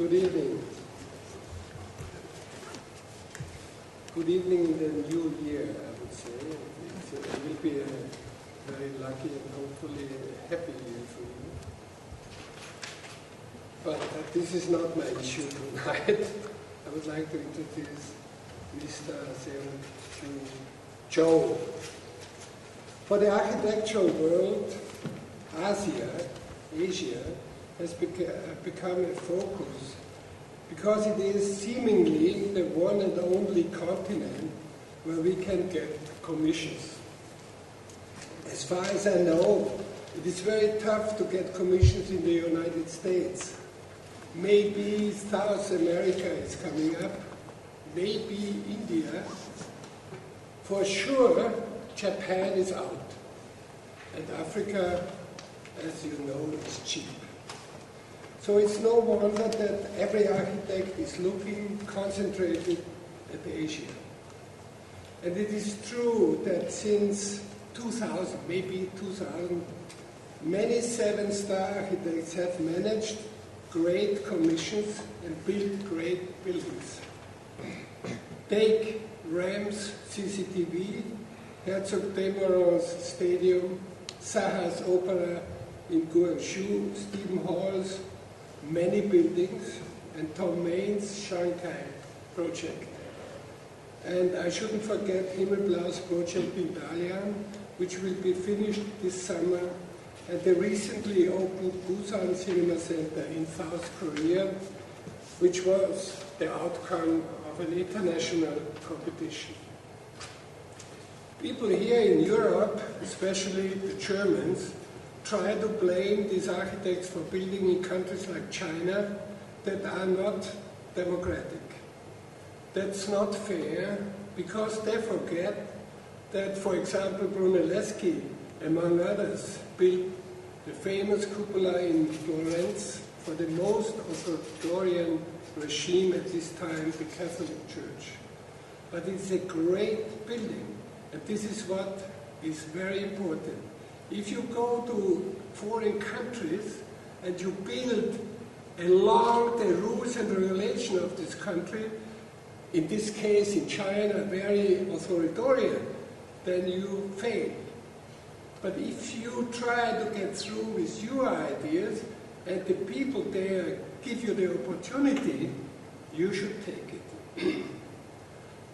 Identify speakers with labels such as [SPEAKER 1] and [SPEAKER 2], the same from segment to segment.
[SPEAKER 1] Good evening. Good evening in the new year, I would say. It will be a very lucky and hopefully happy year for you. But this is not my issue tonight. I would like to introduce Mr. Seungkoo. For the architectural world, Asia has become a focus because it is seemingly the one and only continent where we can get commissions. As far as I know, it is very tough to get commissions in the United States. Maybe South America is coming up, maybe India. For sure, Japan is out. And Africa, as you know, is cheap. So it's no wonder that every architect is looking concentrated at Asia. And it is true that since 2000, maybe 2000, many 7-star architects have managed great commissions and built great buildings. Take Rams CCTV, Herzog Demeron's Stadium, Saha's Opera in Guangzhou, Stephen Hall's many buildings, and Tom Main's Shanghai project. And I shouldn't forget Himmelblau's project in Dalian, which will be finished this summer, and the recently opened Busan Cinema Center in South Korea, which was the outcome of an international competition. People here in Europe, especially the Germans, try to blame these architects for building in countries like China that are not democratic. That's not fair, because they forget that, for example, Brunelleschi, among others, built the famous cupola in Florence for the most authoritarian regime at this time, the Catholic Church. But it's a great building, and this is what is very important. If you go to foreign countries and you build along the rules and regulation of this country, in this case in China, very authoritarian, then you fail. But if you try to get through with your ideas and the people there give you the opportunity, you should take it.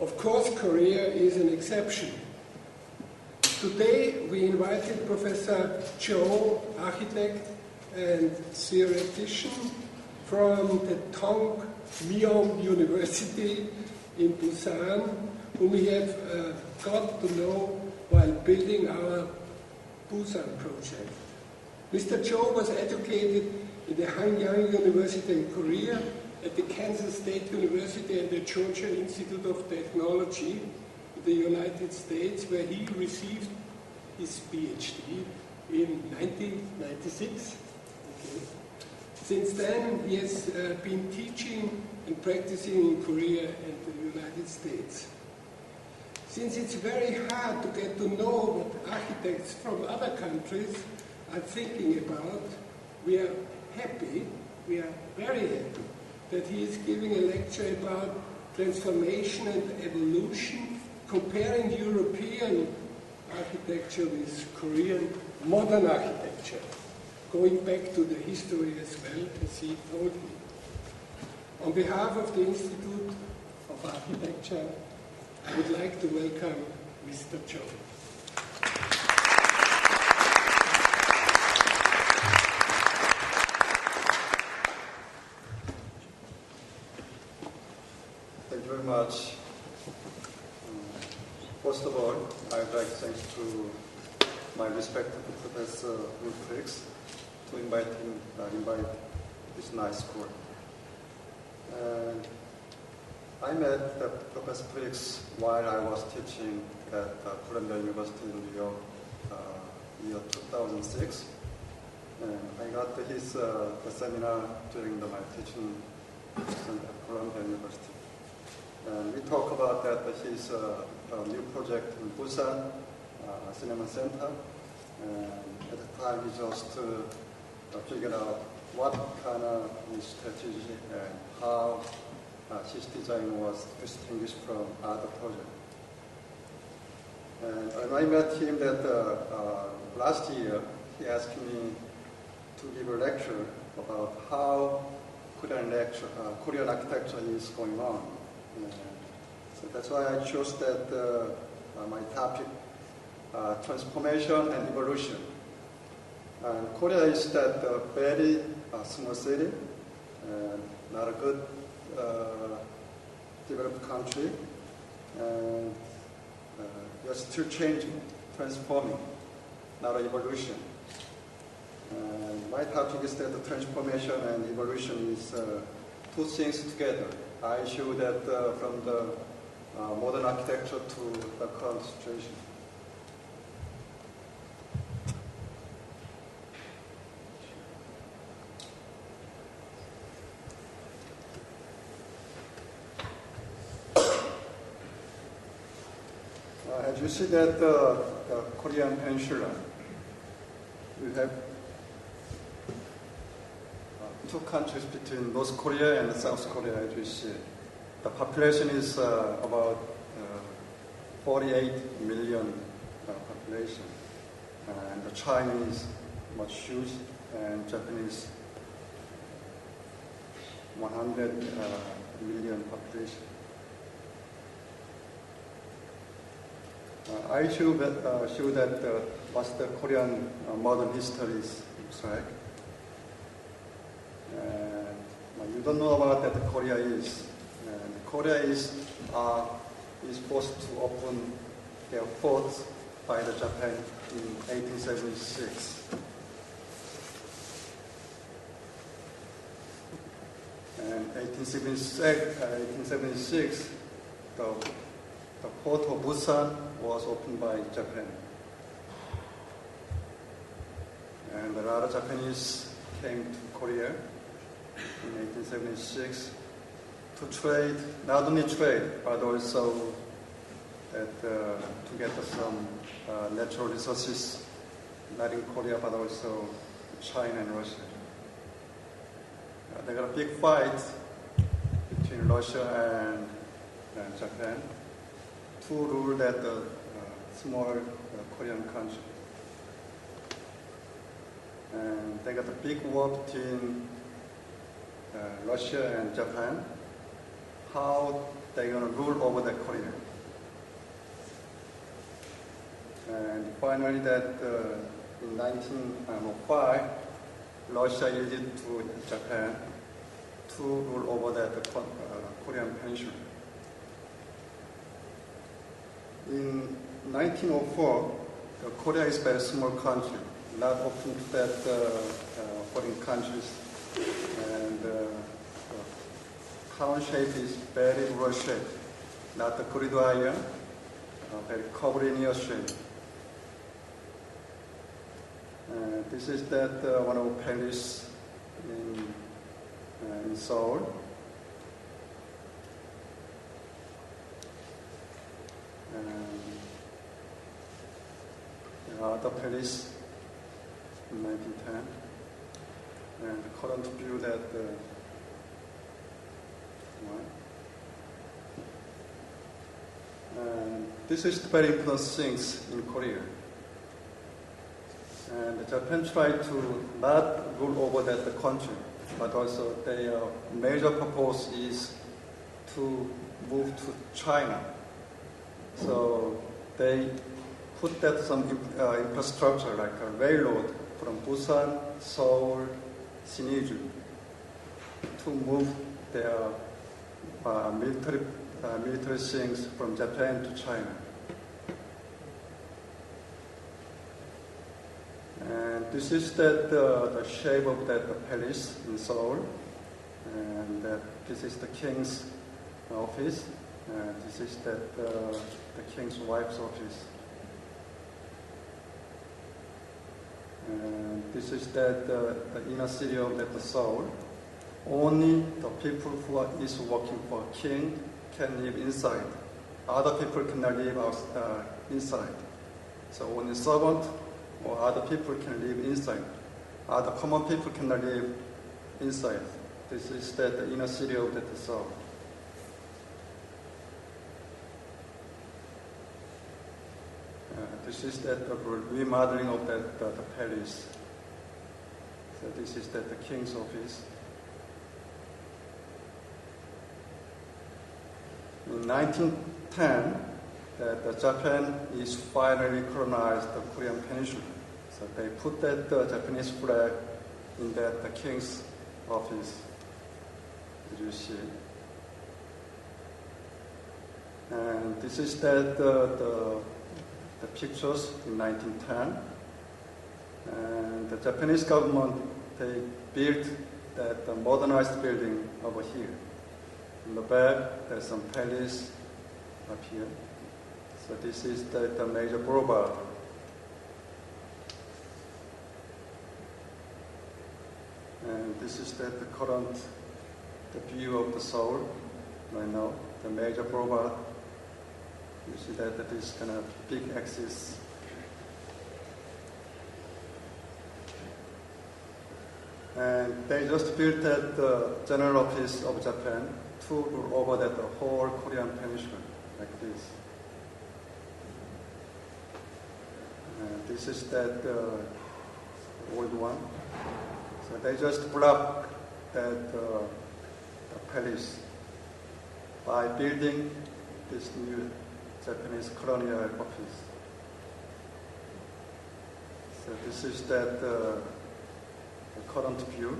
[SPEAKER 1] Of course, Korea is an exception. Today we invited Professor Cho, architect and theoretician from the Tongmyong University in Busan, whom we have got to know while building our Busan project. Mr. Cho was educated in the Hanyang University in Korea, at the Kansas State University and the Georgia Institute of Technology in the United States, where he received his PhD in 1996. Okay. Since then, he has been teaching and practicing in Korea and the United States. Since it's very hard to get to know what architects from other countries are thinking about, we are happy, we are very happy that he is giving a lecture about transformation and evolution, comparing European architecture with Korean modern architecture, going back to the history as well, as he told me. On behalf of the Institute of Architecture, I would like to welcome Mr. Cho.
[SPEAKER 2] Thank you very much. First of all, I would like to thank to my respected Professor Ulrich to invite this nice court. And I met Professor Ulrich while I was teaching at Columbia University in New York, year 2006. And I got his the seminar during my teaching at Columbia University. And we talk about his new project in Busan, Cinema Center. And at the time, he just figured out what kind of strategy and how his design was distinguished from other projects. And when I met him last year, he asked me to give a lecture about how Korean architecture is going on. So that's why I chose that my topic, transformation and evolution. And Korea is that very small city, not a good developed country, and we are still changing, transforming, not an evolution. And my topic is that the transformation and evolution is two things together. I show that from the modern architecture to the current situation. As you see that the Korean peninsula, we have two countries between North Korea and South Korea, as you see. The population is about 48 million population, and the Chinese much huge, and Japanese 100 million population. I show that what's the Korean modern history looks like. And you don't know about that Korea is. And Korea is supposed to open their fort by the Japan in 1876. And 1876, the port of Busan was opened by Japan. And a lot of Japanese came to Korea in 1876 to trade, not only trade, but also to get some natural resources, not in Korea, but also China and Russia. They got a big fight between Russia and Japan to rule that small Korean country. And they got a big war between Russia and Japan, how they're going to rule over the Korea. And finally that in 1905, Russia yielded to Japan to rule over the Korean peninsula. In 1904, Korea is a very small country, not open to that foreign countries, and crown shape is very rural shape, not the corridor iron, very curvilinear shape. This is that one of the palace in Seoul. The palace in 1910, and the current view that this is the very important things in Korea. And Japan tried to not rule over that country, but also their major purpose is to move to China. So they put that some infrastructure like a railroad from Busan, Seoul, Siniju to move their military things from Japan to China. And this is the shape of that palace in Seoul, and this is the king's office, and this is the king's wife's office. And this is the inner city of the Seoul. Only the people who is working for king can live inside. Other people cannot live inside. So only servant or other people can live inside. Other common people cannot live inside. This is the inner city of the Seoul. This is the remodeling of the palace. So this is the king's office. In 1910, Japan is finally colonized the Korean peninsula. So they put that Japanese flag in the king's office, as you see. And this is the pictures in 1910. And the Japanese government, they built that modernized building over here. In the back, there's some palace up here. So this is the major boulevard. And this is the current view of the Seoul right now, the major boulevard. You see that this kind of big axis. And they just built the General Office of Japan to rule over the whole Korean peninsula, like this. And this is that old one. So they just blocked that the palace by building this new Japanese colonial office. So this is that the current view.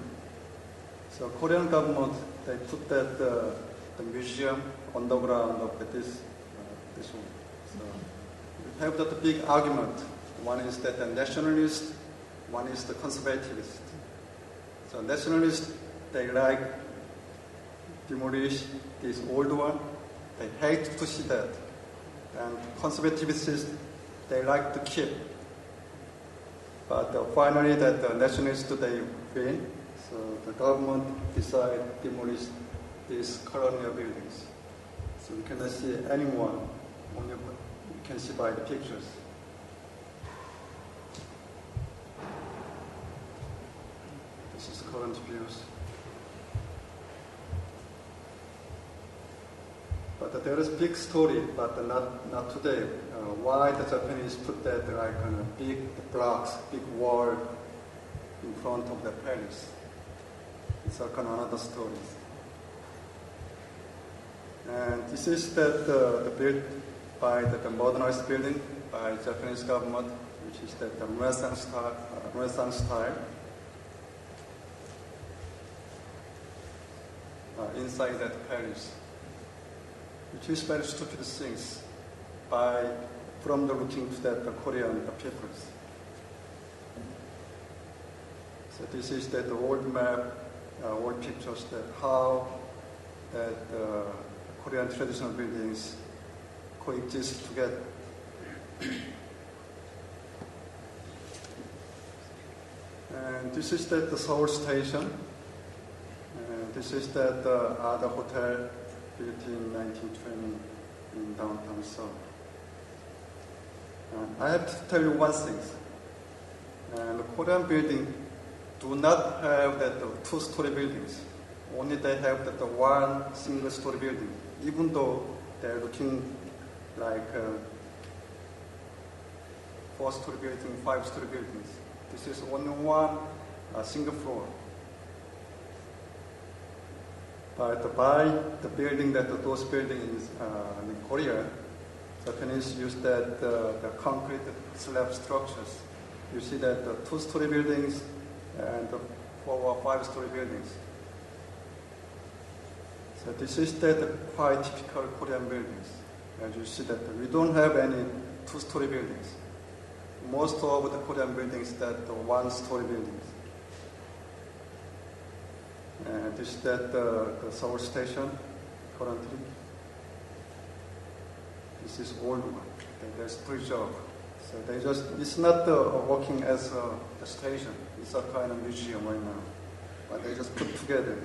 [SPEAKER 2] So Korean government, they put that the museum underground of this one. So we have that big argument. One is that the nationalist, one is the conservativist. So nationalists, they like demolish this old one. They hate to see that. And conservativists, they like to keep. But finally, that the nationalists, they win. So the government decided to demolish these colonial buildings. So you cannot see anyone. Only you can see by the pictures. This is the current views. But there is big story, but not today. Why the Japanese put that like kind of big blocks, big wall in front of the palace? It's a kind of another story. And this is that the built by the modernized building by Japanese government, which is that the Renaissance style. Inside that palace, which is very stupid things from the looking to the Korean peoples. So this is the old map, old pictures that how that Korean traditional buildings coexist together. And this is the Seoul station. And this is the other hotel built in 1920 in downtown Seoul. I have to tell you one thing. The Korean building do not have that two-story buildings. Only they have that one single-story building, even though they're looking like four-story building, five-story buildings. This is only one single floor. But by the building those buildings in Korea, Japanese use that the concrete slab structures. You see that the two-story buildings and the four or five-story buildings. So this is the quite typical Korean buildings. As you see that we don't have any two-story buildings. Most of the Korean buildings that the one-story buildings. And this is that the Seoul station currently. This is old one. There's three jobs. So it's not working as a station. It's a kind of museum right now. But they just put together.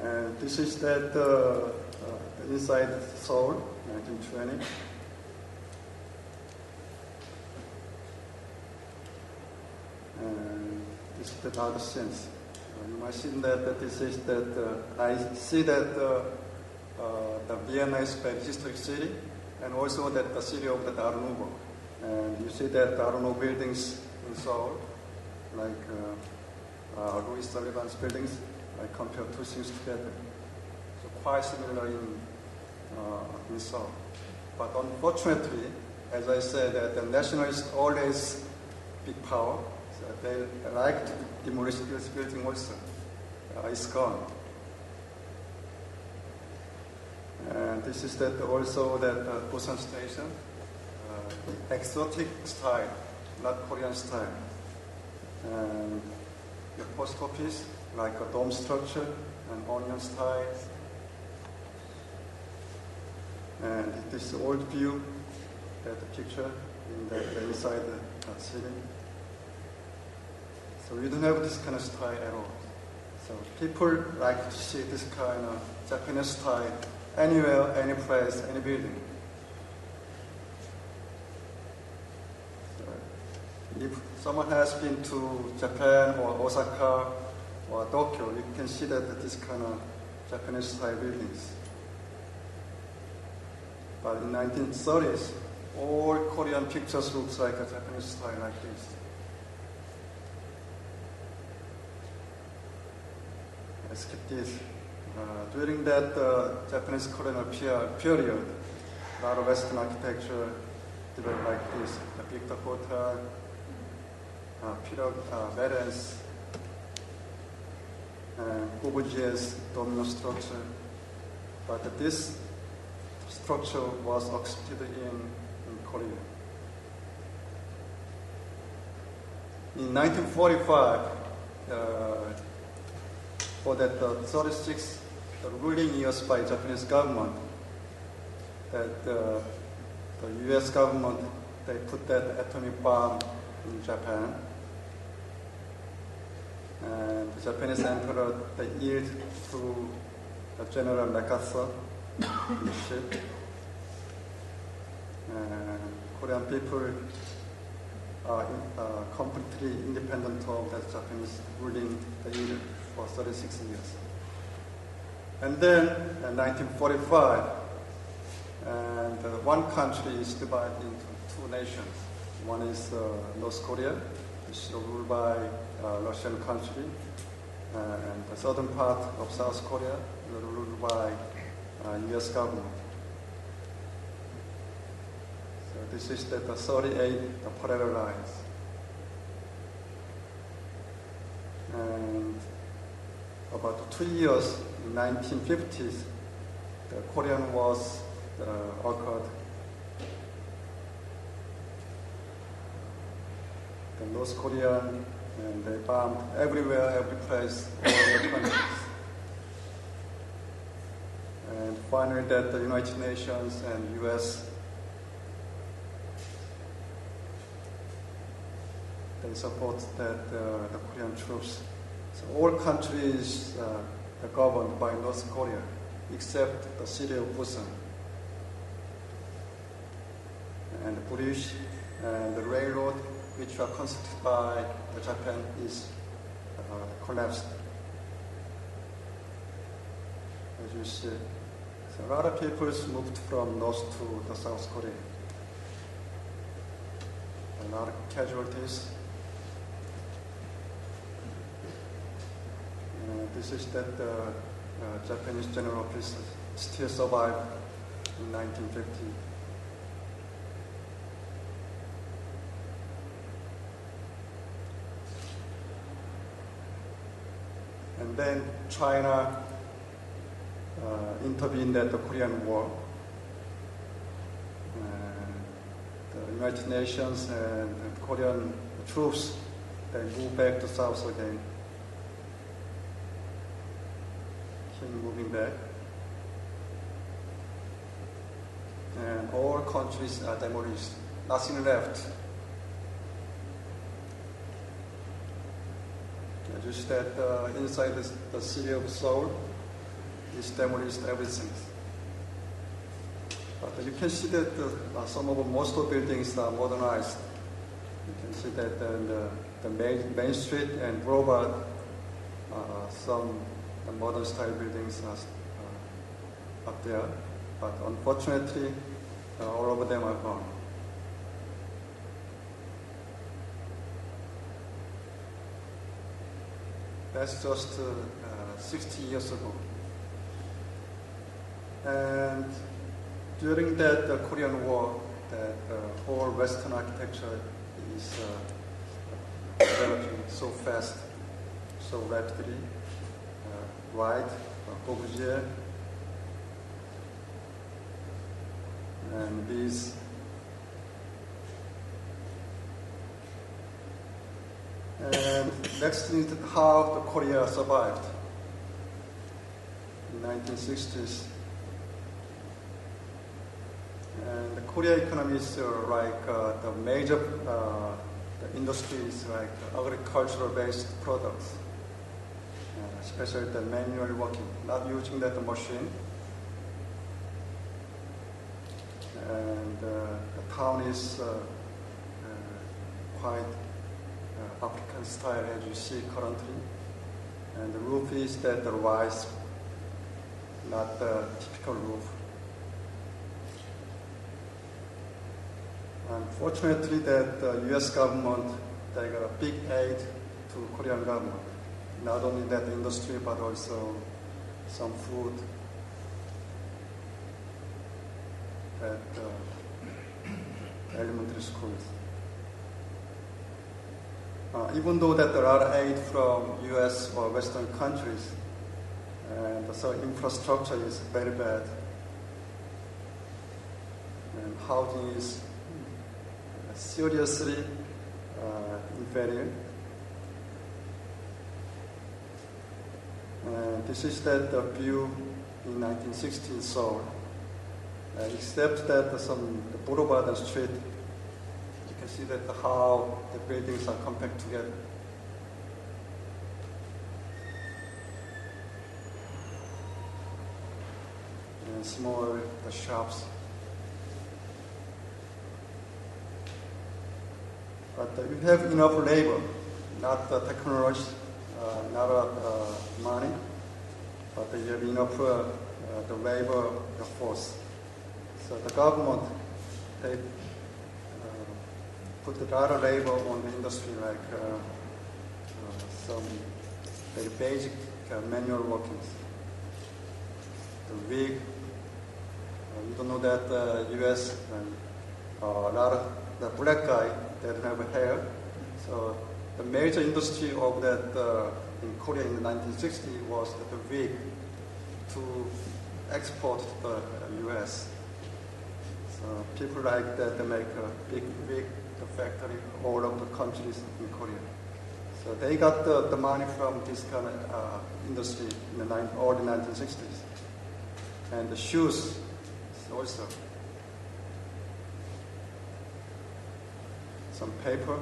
[SPEAKER 2] And this is that inside Seoul, 1920. the other scenes. You might see that this is that I see that the Vienna is a historic city, and also that the city of the Art Nouveau. And you see that the Art Nouveau buildings in Seoul, like Louis Sullivan's buildings, I compare two things together. So quite similar in Seoul. But unfortunately, as I said, that the nationalists always big power. So they like to demolish this building also. It's gone. And this is that also that Busan station, exotic style, not Korean style. And the post office, like a dome structure and onion style. And this is the old view, that the picture in the inside the city. So we don't have this kind of style at all. So people like to see this kind of Japanese style anywhere, any place, any building. So if someone has been to Japan or Osaka or Tokyo, you can see that this kind of Japanese style buildings. But in 1930s, all Korean pictures looks like a Japanese style like this. I skip this. During that Japanese colonial period, a lot of Western architecture developed like this. The Victor Hotel, Veren's, and Corbusier's domino structure. But this structure was accepted in Korea. In 1945, for that 36 ruling years by Japanese government, that the U.S. government, they put that atomic bomb in Japan. And the Japanese emperor, they yield to the General MacArthur in the ship. And Korean people are completely independent of the Japanese ruling the year for 36 years. And then in 1945, and one country is divided into two nations. One is North Korea, which is ruled by Russian country, and the southern part of South Korea is ruled by U.S. government. So this is the 38 the parallel lines. And about 2 years in 1950s, the Korean Wars occurred. The North Korean, and they bombed everywhere, every place, all over the countries. And finally, that the United Nations and U.S. they support that the Korean troops. So all countries are governed by North Korea, except the city of Busan. And the bridge and the railroad, which are constructed by Japan, is collapsed. As you see, so a lot of people moved from North to the South Korea. A lot of casualties. This is that Japanese general officer still survived in 1950. And then China intervened at the Korean War. The United Nations and the Korean troops, they moved back to South again. Moving back. And all countries are demolished. Nothing left. Just that inside the city of Seoul is demolished everything. But you can see that some of most of the buildings are modernized. You can see that the main street and Boulevard, some modern style buildings are up there, but unfortunately, all of them are gone. That's just 60 years ago. And during that Korean War, that whole Western architecture is developing so fast, so rapidly. Wright, Corbusier, and these. And next thing is how the Korea survived in 1960s. And the Korea economy is like the major the industry is like agricultural-based products, especially the manual working, not using that machine. And the town is quite African style, as you see currently. And the roof is that the rice, not the typical roof. Unfortunately, that the U.S. government, they got a big aid to Korean government. Not only that industry, but also some food at elementary schools. Even though that there are aid from U.S. or Western countries, and so infrastructure is very bad, and housing is seriously inferior. And this is that the view in 1960 in Seoul, except that the boulevard and street, you can see that how the buildings are compact together. And small the shops. But you have enough labor, not the technology, not money, but you have enough the labor, the force. So the government, they put a lot of labor on the industry, like some very basic manual workings. The wig, you don't know that the U.S. a lot of the black guy that have hair. So the major industry of that in Korea in the 1960s was the wig to export to the U.S. So people like that, they make a big wig, the factory, all of the countries in Korea. So they got the money from this kind of industry in the early 1960s. And the shoes also. Some paper.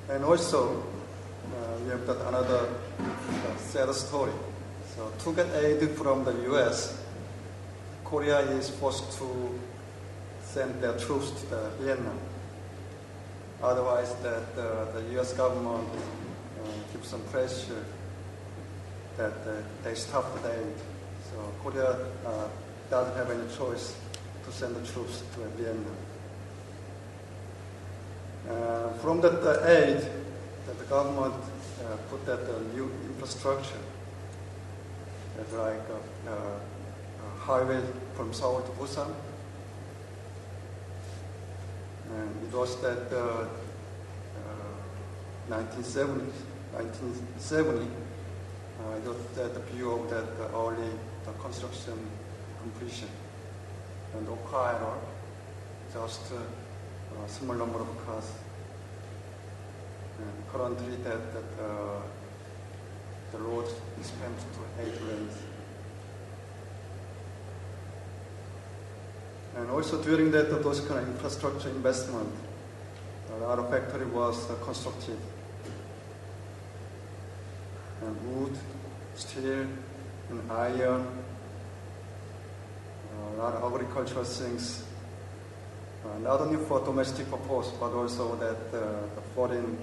[SPEAKER 2] And also, we have got another sad story. So to get aid from the U.S., Korea is forced to send their troops to Vietnam. Otherwise, that the U.S. government gives some pressure that they stop the aid. So Korea doesn't have any choice to send the troops to Vietnam. From that aid, that the government put that new infrastructure, like a highway from Seoul to Busan. And it was that 1970, it was that the view of that early construction completion. And Okinawa, just a small number of cars. And currently the road expanded to 8 lanes. And also during that, those kind of infrastructure investment, a lot of factory was constructed. And wood, steel, and iron, a lot of agricultural things. not only for domestic purpose, but also that the foreign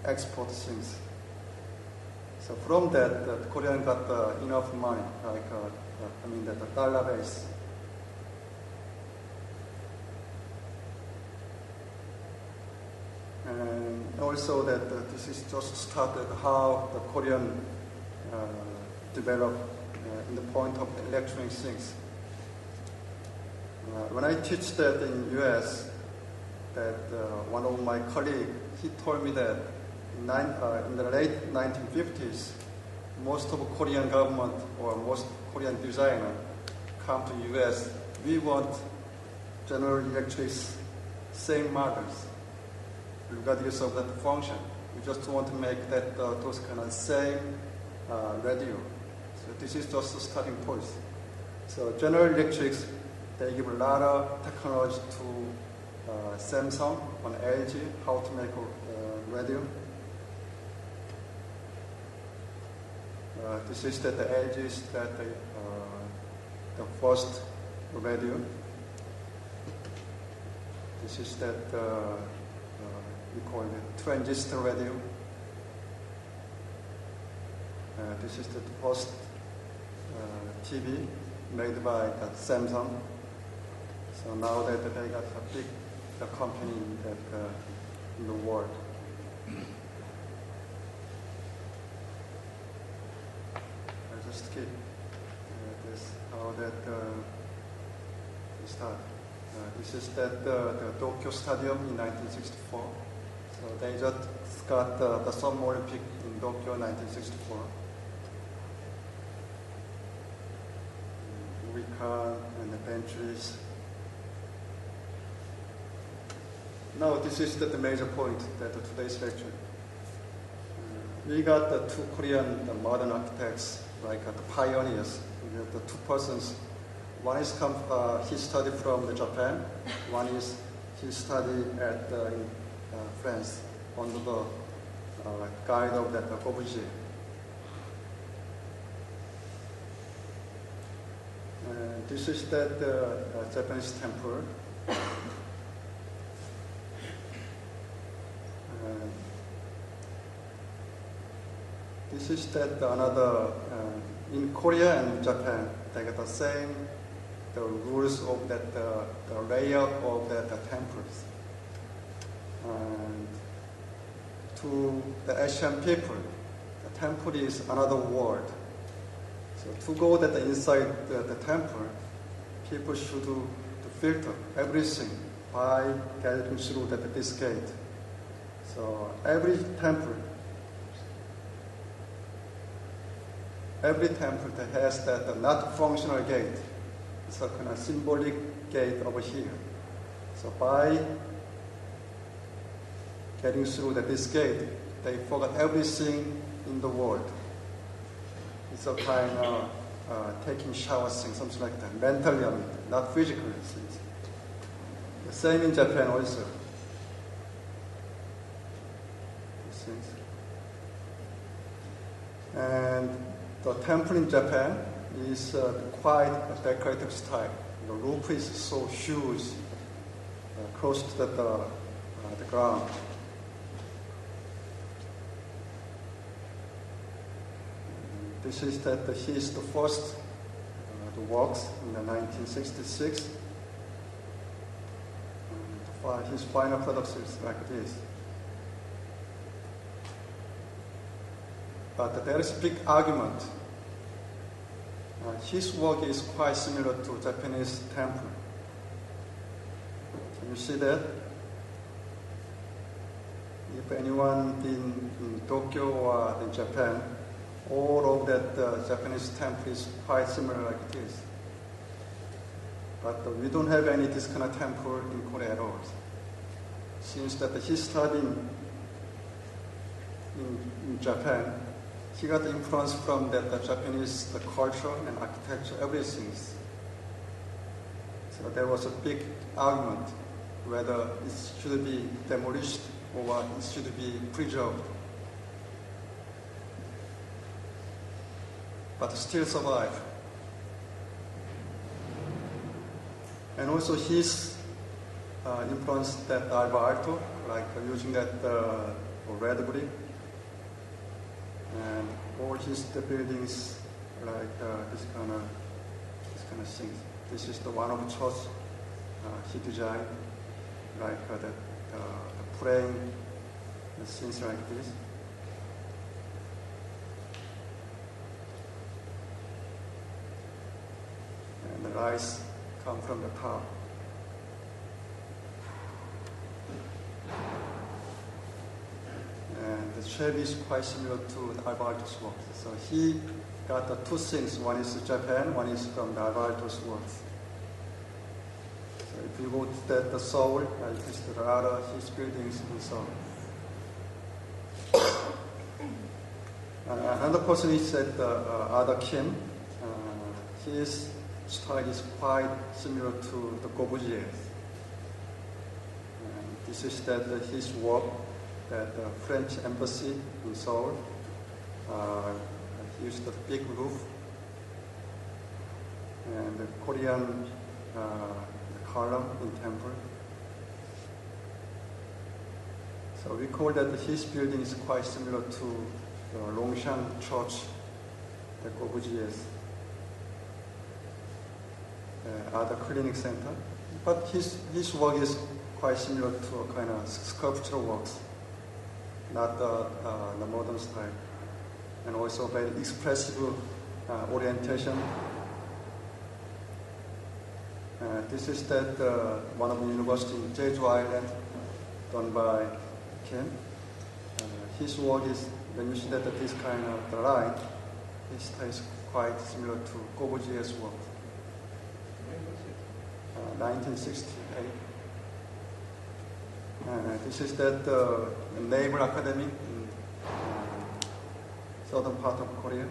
[SPEAKER 2] export things. So from that, the Korean got enough money, like the dollar base. And also that this is just started how the Korean develop in the point of electronic things. When I teach that in US, that one of my colleagues, he told me that in the late 1950s, most of Korean government or most Korean designer come to US. We want General Electric's same models, regardless of that function. We just want to make that those kind of same radio. So this is just the starting point. So General Electric, they give a lot of technology to Samsung and LG how to make a radio. This is that the LG is that the first radio. This is that we call it transistor radio. This is the first TV made by Samsung. So now that they got a big company in the world. I just keep this how that start. This is that the Tokyo Stadium in 1964. So they just got the Summer Olympic in Tokyo 1964. Car and the benches. Now this is the major point that today's lecture. We got the two Korean modern architects, like the pioneers. We have the two persons. One is he studied from Japan. One is he studied in France under the guide of that Corbusier. This is that Japanese temple. This is that another in Korea and Japan. They got the same the rules of that the layout of that the temples. And to the Asian people, the temple is another world. So to go that inside the temple, people should to filter everything by getting through this gate. So every temple that has that not functional gate. It's a kind of symbolic gate over here. So by getting through this gate, they forgot everything in the world. It's a kind of taking showers thing, something like that. Mentally, not physically. The same in Japan also. And the temple in Japan is quite a decorative style. The roof is so huge, close to the ground. This is that he is the first to works in the 1966. His final product is like this. But there is a big argument. His work is quite similar to Japanese temple. Can you see that? If anyone been in Tokyo or in Japan, all of that Japanese temple is quite similar like this. But we don't have any this kind of temple in Korea at all. Since that he studied in Japan, he got influence from the Japanese culture and architecture, everything. So there was a big argument whether it should be demolished or it should be preserved. But still survive. And also his influenced that Alba Alto, like using that red brick. And all his buildings like this kind of things. This is the one of church he designed, like the praying scenes like this. And the lights come from the top. And the shape is quite similar to the Alba Alto's work. So he got the two things. One is Japan, one is from the Alba Alto's works. So if you go to the Seoul, you can see there are his buildings in Seoul. Another person is that Ada Kim. His style is quite similar to the Corbusier. This is that his work at the French embassy in Seoul. He used a big roof and the Korean column in temple. So we call that his building is quite similar to the Longshan Church, the Corbusier's other clinic center. But his work is quite similar to a kind of sculptural works, not the modern style, and also very expressive orientation. This is that one of the university in Jeju Island, done by Kim. His work is, when you see that this kind of the line, his style is quite similar to Corbusier's work. 1968. This is that Naval Academy in southern part of Korea.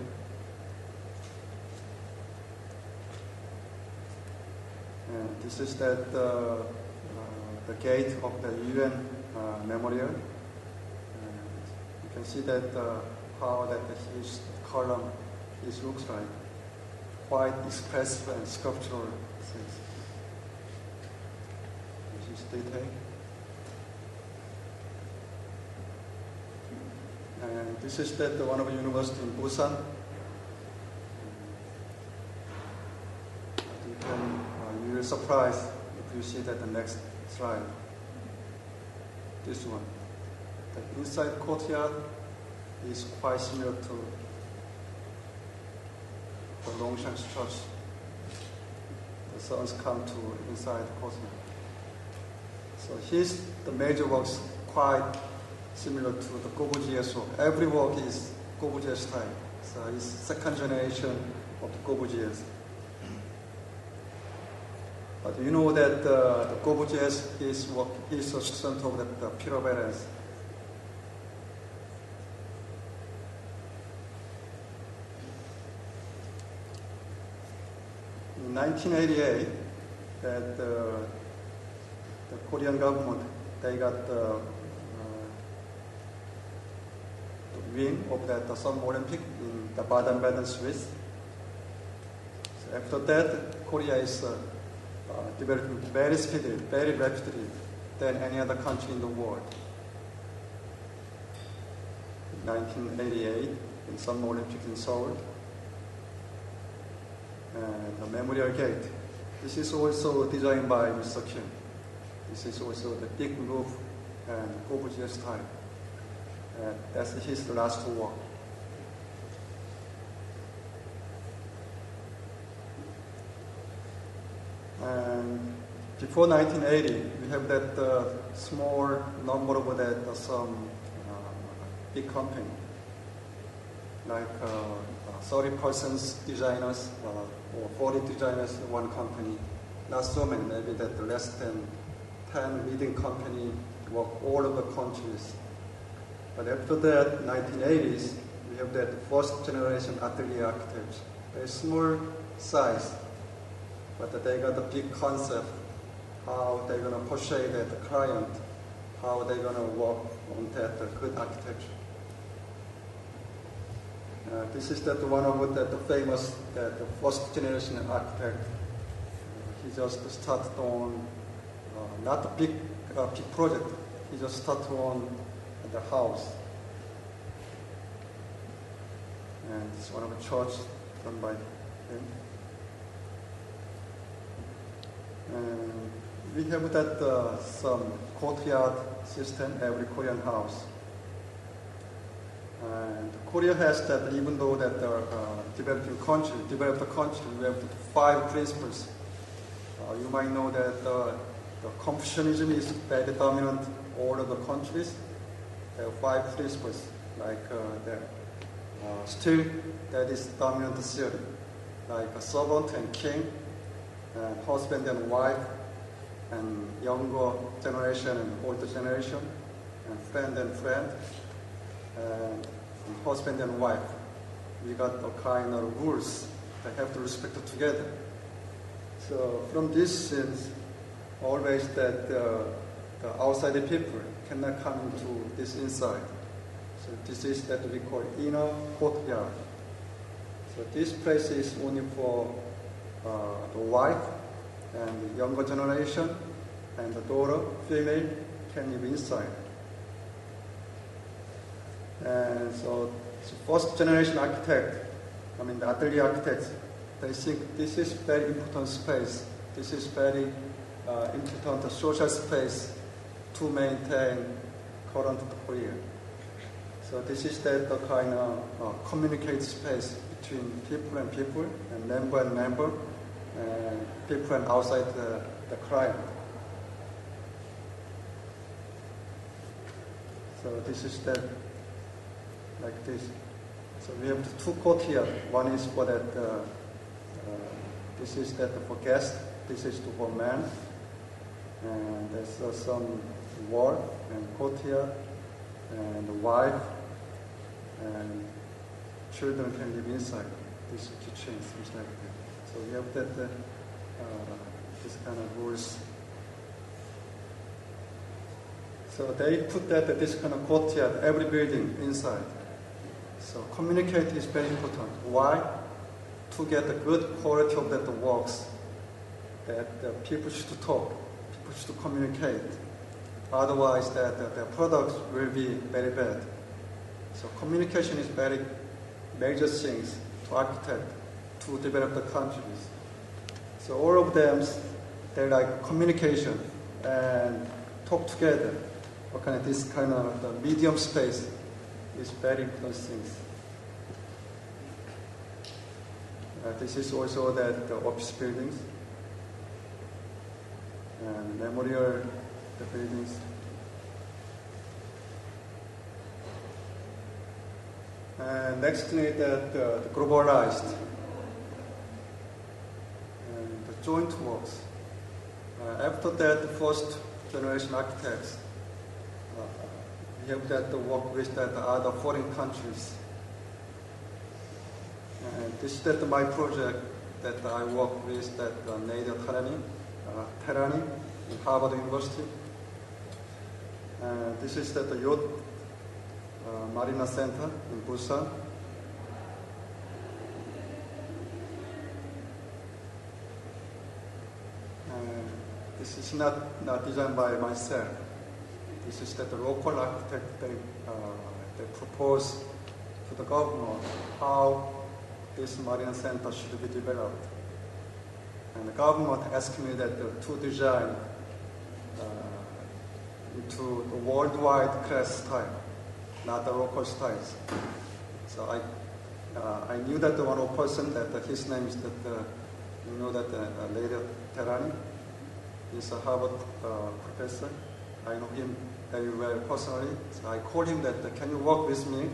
[SPEAKER 2] And this is that the gate of the UN memorial. You can see that how that his column looks like, quite expressive and sculptural things. This is detail. And this is that one of the university in Busan. You will surprise if you see that the next slide. This one. The inside courtyard is quite similar to the Longshan Church. The sons come to inside courtyard. So the major works quite similar to the Corbusier's work. Every work is Corbusier style. So it's second generation of the Corbusier's. But you know that the Corbusier's his work is a student of the Peter Behrens. In 1988, that the Korean government, they got the wing of the Summer Olympic in the Baden-Baden, Swiss. So after that, Korea is developing very speedily, very rapidly than any other country in the world. In 1988, in Summer Olympic in Seoul, and the Memorial Gate. This is also designed by Mr. Kim. This is also the big roof and Corbusier style. That's his last work. And before 1980, we have that small number of that some big company, like 30 persons designers or 40 designers in one company. Not so many, maybe that less than 10 leading company work all over countries. But after that, 1980s, we have that first generation atelier architects. Very small size, but they got a big concept, how they're going to portray that the client, how they're going to work on that good architecture. This is that one of the famous the first generation architect. He just started on not a big project. He just started on the house. And it's one of the church done by him. And we have that some courtyard system every Korean house. And Korea has that, even though that there are developed country, we have 5 principles. You might know that the Confucianism is very dominant all of the countries. There are 5 principles, like still that is dominant theory, like a servant and king, and husband and wife, and younger generation and older generation, and friend, and husband and wife. We got a kind of rules that have to respect together. So from this sense, always that the outside people cannot come into this inside. So this is that we call inner courtyard. So this place is only for the wife and the younger generation, and the daughter, female, can live inside. And so first generation architect, the atelier architects, they think this is very important space. This is very important social space to maintain current Korea. So this is the kind of communicate space between people, and member, and people and outside the client. So this is like this. So we have the 2 courtyards. One is for that. This is that for guests. This is for men. And there's some wall and courtyard, and the wife and children can live inside. This kitchen, things like that. So we have that this kind of rules. So they put this kind of courtyard, every building inside. So communicate is very important. Why? To get the good quality of that works, that the people should talk, people should communicate. Otherwise, that the products will be very bad. So communication is very major things to architect, to develop the countries. So all of them, they like communication and talk together. This kind of the medium space is very important things. This is also that the office buildings and memorial the buildings. And next thing is that the globalized and the joint works. After that, the first generation architects, we have that work with that other foreign countries. And this is that my project that I work with that Nader Terani in Harvard University. This is that the Yacht Marina Center in Busan. This is not designed by myself. This is that the local architect, they propose to the government how this Marina Center should be developed. And the government asked me that to design into the worldwide class style, not the local styles. So I knew that the one person that his name is that Nader Terani. He's a Harvard professor. I know him very well personally. So I called him that can you work with me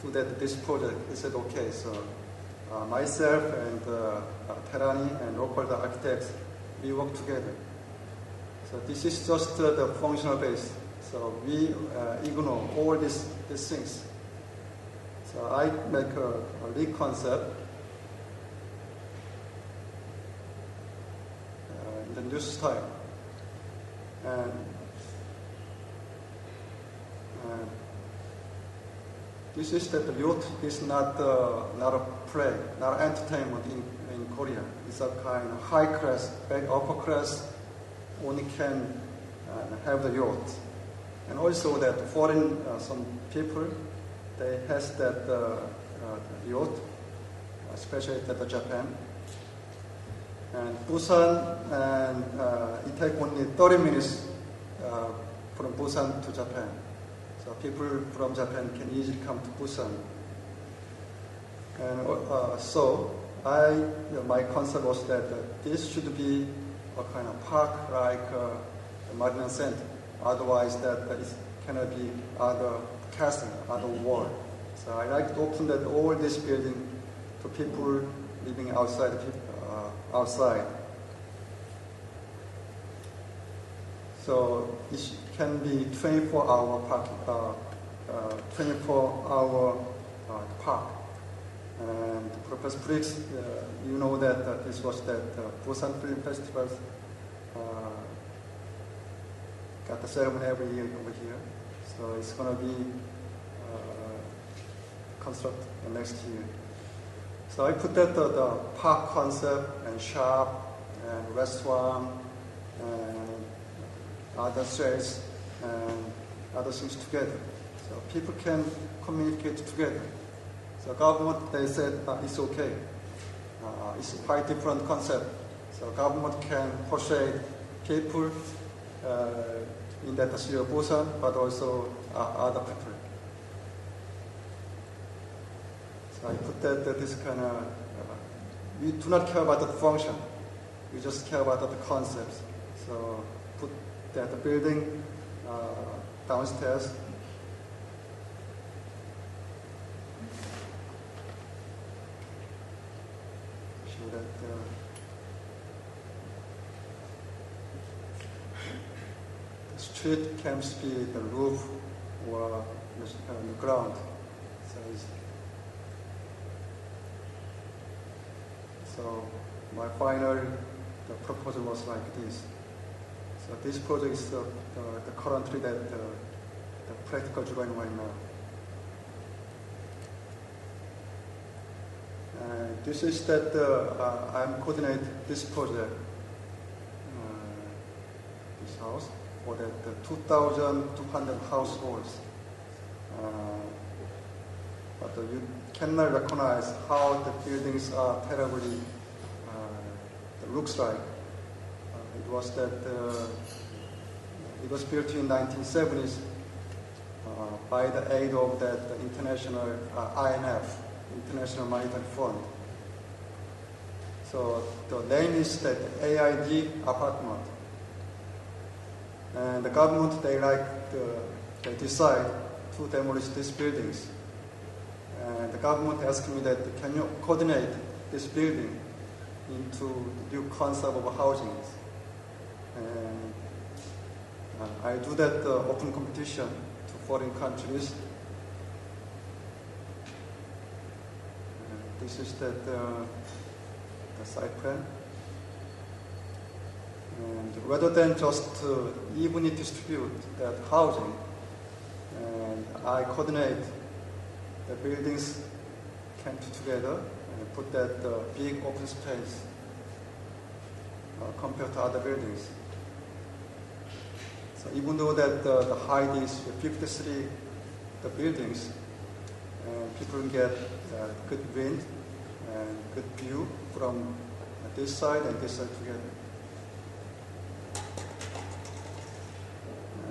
[SPEAKER 2] to this project? He said okay. So myself and Terani and local architects, we work together. So this is just the functional base. So we ignore all these things. So I make a lead concept in the new style. And this is that the yacht is not a play, not entertainment in Korea. It's a kind of high class, very upper class only can have the yacht. And also that foreign, some people, they has that yacht, especially at Japan. And Busan, and it takes only 30 minutes from Busan to Japan. So people from Japan can easily come to Busan. And so my concept was that this should be a kind of park like the Marina Center. Otherwise, that it cannot be other castle, other wall. So I like to open that all this building to people living outside. Outside. So it can be 24-hour park, 24-hour park. And Professor Briggs, you know that this was that Busan Film Festival got the ceremony every year over here. So it's going to be constructed next year. So I put that the park concept and shop and restaurant and other sales and other things together. So people can communicate together. So government, they said it's okay. It's a quite different concept. So government can persuade people in that city of Busan, but also other people. So I put that this kind of, we do not care about the function. We just care about the concepts. So put that building downstairs. Show that the street can be the roof or the ground. So my final proposal was like this. So this project is the currently the practical drawing right now. This is that I'm coordinating this project, this house, for the 2,200 households. But you cannot recognize how the buildings are terribly looks like. It was that it was built in 1970s by the aid of that international IMF, International Monetary Fund. So the name is that AID apartment, and the government they decide to demolish these buildings. And the government asked me that, can you coordinate this building into the new concept of housing? And I do that open competition to foreign countries. And this is the site plan. And rather than just evenly distribute that housing, and I coordinate the buildings came together and put that big open space compared to other buildings. So even though that the height is 53 the buildings, and people get good wind and good view from this side and this side together.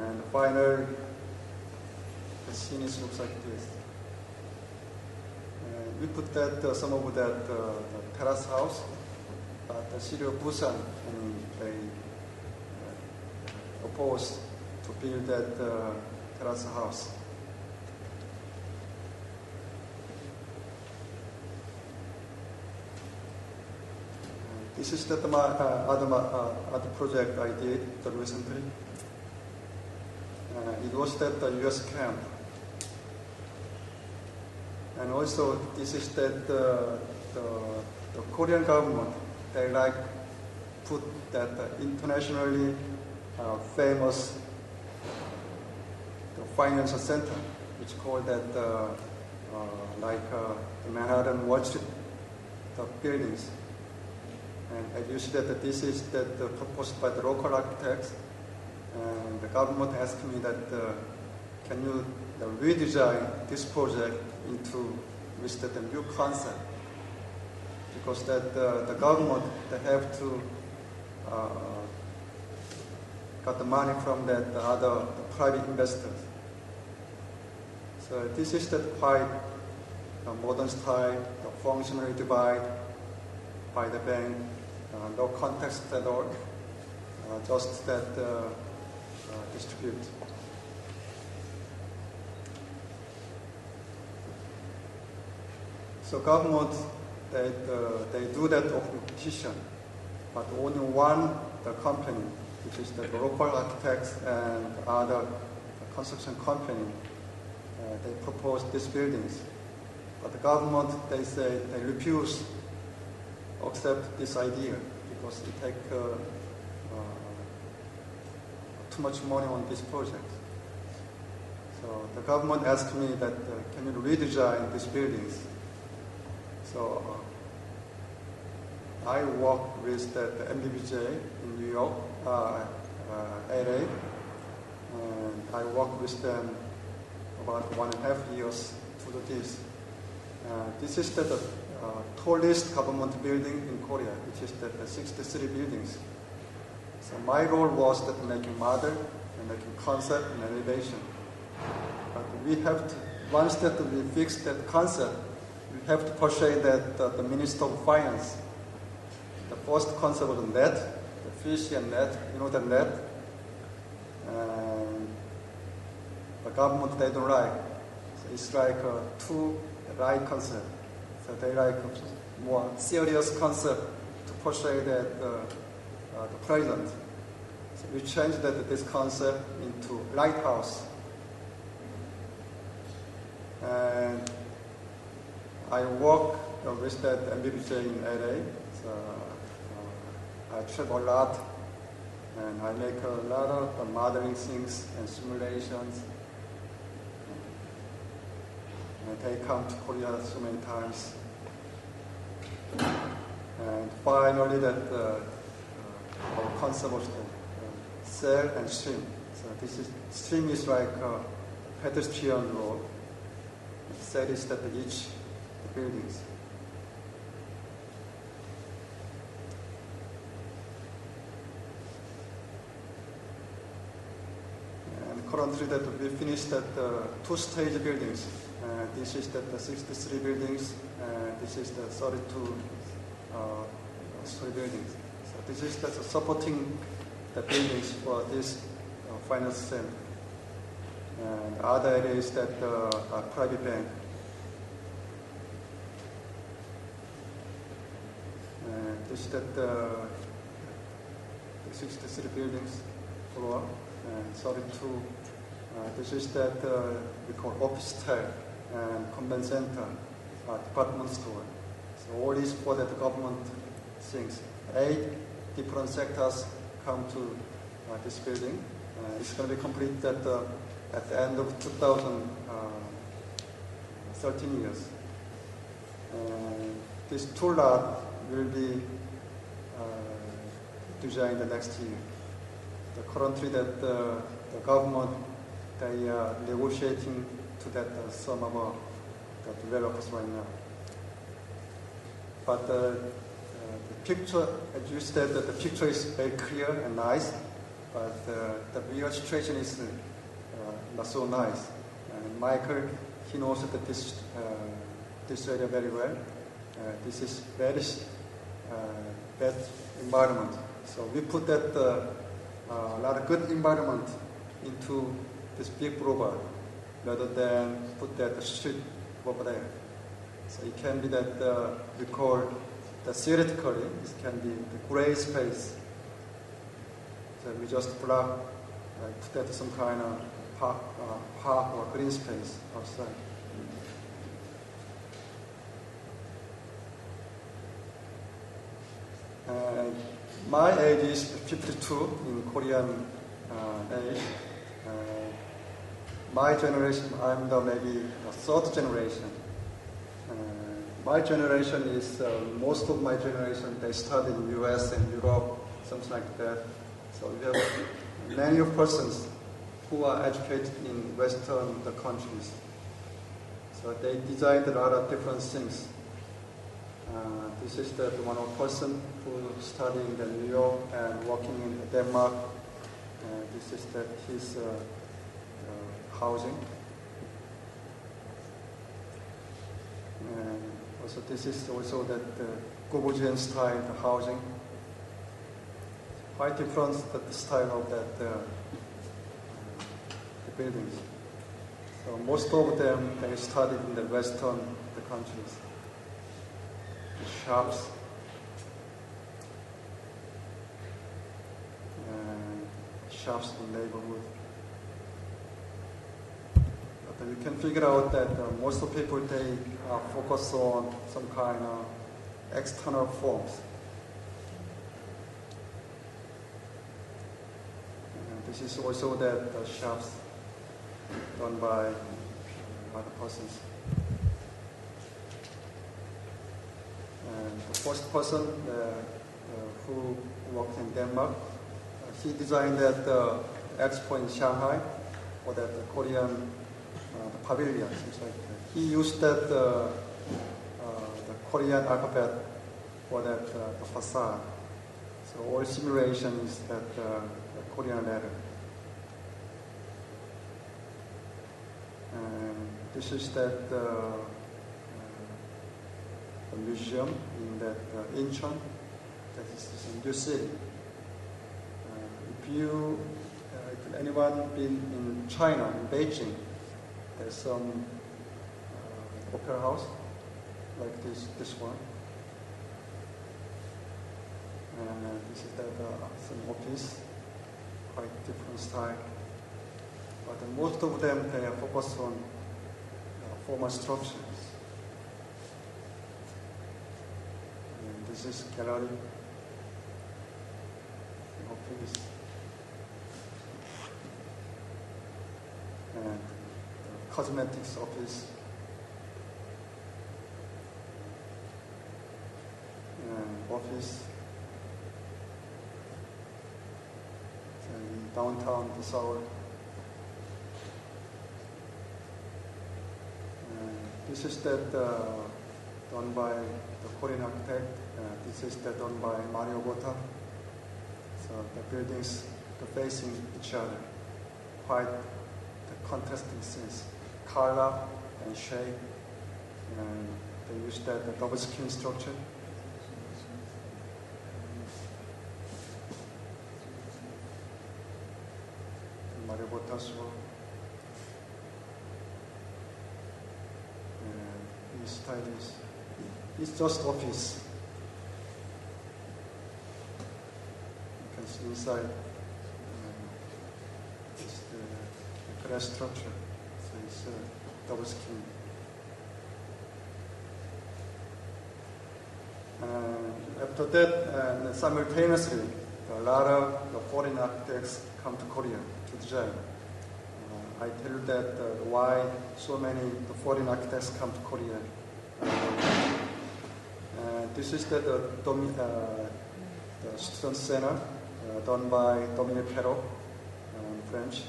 [SPEAKER 2] And finally, the scene looks like this. We put that some of that terrace house at the city of Busan, and they opposed to build that terrace house. This is the other project I did recently. It was that the U.S. camp. And also, this is that the Korean government, they like put that internationally famous the financial center, which called that the Manhattan Wall Street the buildings. And as you see that this is proposed by the local architects, and the government asked me that can you redesign this project into with the new concept, because that the government they have to got the money from that other private investors. So this is that quite modern style, the functional divide by the bank, no context at all, just that distribute. So government, they do that open petition, but only one the company, which is the local architects and other construction company, they propose these buildings. But the government, they say they refuse to accept this idea because it takes too much money on this project. So the government asked me that can you redesign these buildings? So I work with the MBBJ in New York, LA, and I work with them about 1.5 years to do this. This is the tallest government building in Korea, which is the 63 buildings. So my role was that making model and making concept and elevation. But we have to, once that we fix that concept, we have to persuade that the Minister of Finance. The first concept was the net, the fish and net, you know the net. And the government, they don't like. So it's like two right concept. So they like a more serious concept to persuade that the president. So we changed this concept into lighthouse. And I work with that MBBJ in LA. So I travel a lot, and I make a lot of modeling things and simulations. And they come to Korea so many times. And finally, that our concept was sail and swim. So this is swim is like a pedestrian road. Sail is that each buildings. And currently that we finished that two-stage buildings. This is the 63 buildings, and this is the 32 story buildings. So this is the supporting the buildings for this final cell. And other area is that private bank. And this is that the 63 buildings floor, and 32. This is that we call office style and convention center, department store. So all is for that government things. 8 different sectors come to this building. It's going to be completed at the end of 2013 years. And this two lot will be designed the next year. Currently that the government, they are negotiating to that some of the developers right now. But the picture, as you said, that the picture is very clear and nice, but the real situation is not so nice. And Michael, he knows that this area very well. This is very bad environment. So we put that a lot of good environment into this big boulevard, rather than put that street over there. So it can be that we call the theoretically, it can be the gray space. So we just block, put that some kind of park or green space outside. And my age is 52 in Korean age. My generation, I'm the maybe the third generation. my generation is, most of my generation, they studied in US and Europe, something like that. So we have many of persons who are educated in Western countries. So they designed a lot of different things. This is the one of person who studying in New York and working in Denmark. This is that his housing. And also this is also that Gobojian style housing. Quite different the style of that the buildings. So most of them they studied in the Western countries. The shops and shops in the neighborhood. But you can figure out that most of people they focus on some kind of external forms. And this is also that the shops done by other persons. And the first person who worked in Denmark, he designed that expo in Shanghai for that Korean the pavilion. Seems like he used that the Korean alphabet for that the facade. So all simulation is that the Korean letter. And this is that the museum in that Incheon. That is a new city. If anyone been in China, in Beijing, there's some opera house like this one. And this is that some office, quite different style. But most of them, they are focused on formal structures. And this is gallery, office, and cosmetics office, and office, and downtown Seoul. This is that done by the Korean architect. This is that done by Mario Gota. So the buildings are facing each other. Quite the contrasting scenes, color and shape. And they use that the double skin structure. Mario Gota's work. Style is, it's just office. You can see inside it's the glass structure, so it's double skin. After that, simultaneously, a lot of foreign architects come to Korea to design. I tell you that why so many foreign architects come to Korea. This is the student center done by Dominique Perrault, French.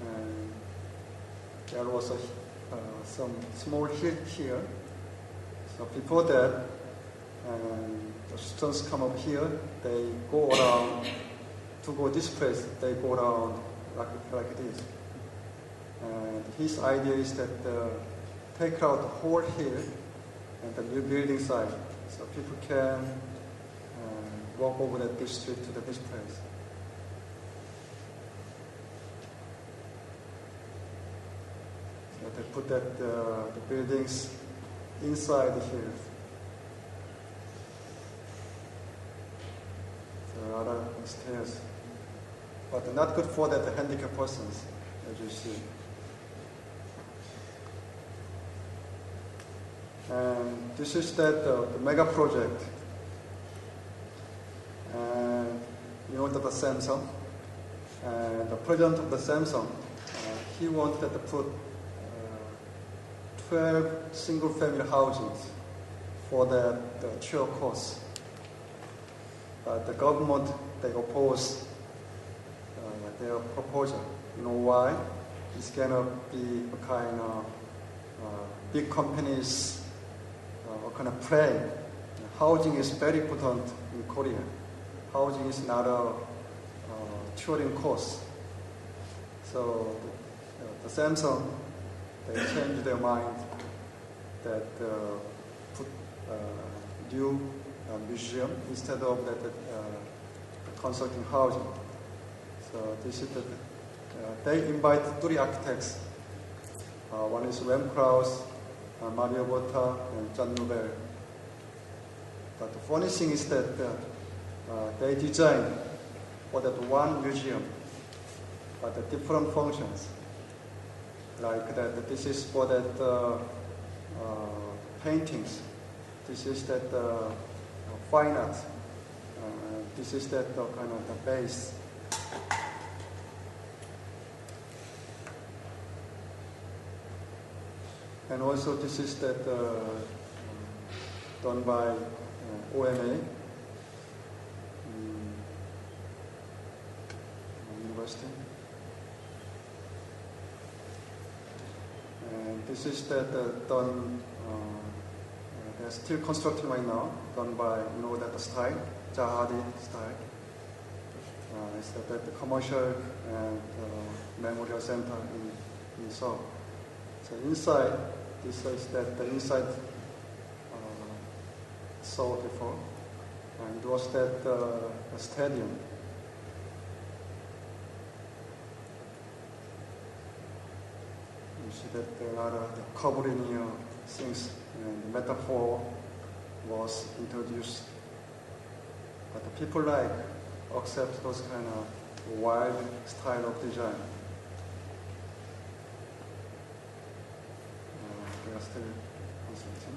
[SPEAKER 2] And there was some small hill here. So before that, the students come up here. They go around to go this place. They go around like this. And his idea is that take out the whole hill and the new building site, so people can walk over that big street to this place. So they put that the buildings inside the hill. So a lot of stairs, but not good for the handicapped persons, as you see. And this is that the mega project. And you know that the Samsung, and the president of the Samsung, he wanted to put 12 single-family housings for the tour course. But the government, they oppose their proposal. You know why? It's going to be a kind of big companies kind of play. Housing is very important in Korea. Housing is not a touring course. So the Samsung, they changed their mind that put new museum instead of that consulting housing. So this is they invite 3 architects. One is Rem Krauss, Mario Botta, and John Nobel. But the funny thing is that they designed for that one museum, but the different functions. Like that, this is for that paintings. This is that fine art. This is that kind of the base. And also this is that done by OMA University. And this is that done, they're still constructing right now, done by, you know, that the style, Jahadi style. It's that the commercial and memorial center in Seoul. So inside, this is that the inside saw before, and it was that stadium. You see that there are the covering things, and the metaphor was introduced. But the people accept those kind of wild style of design. They are still constructing.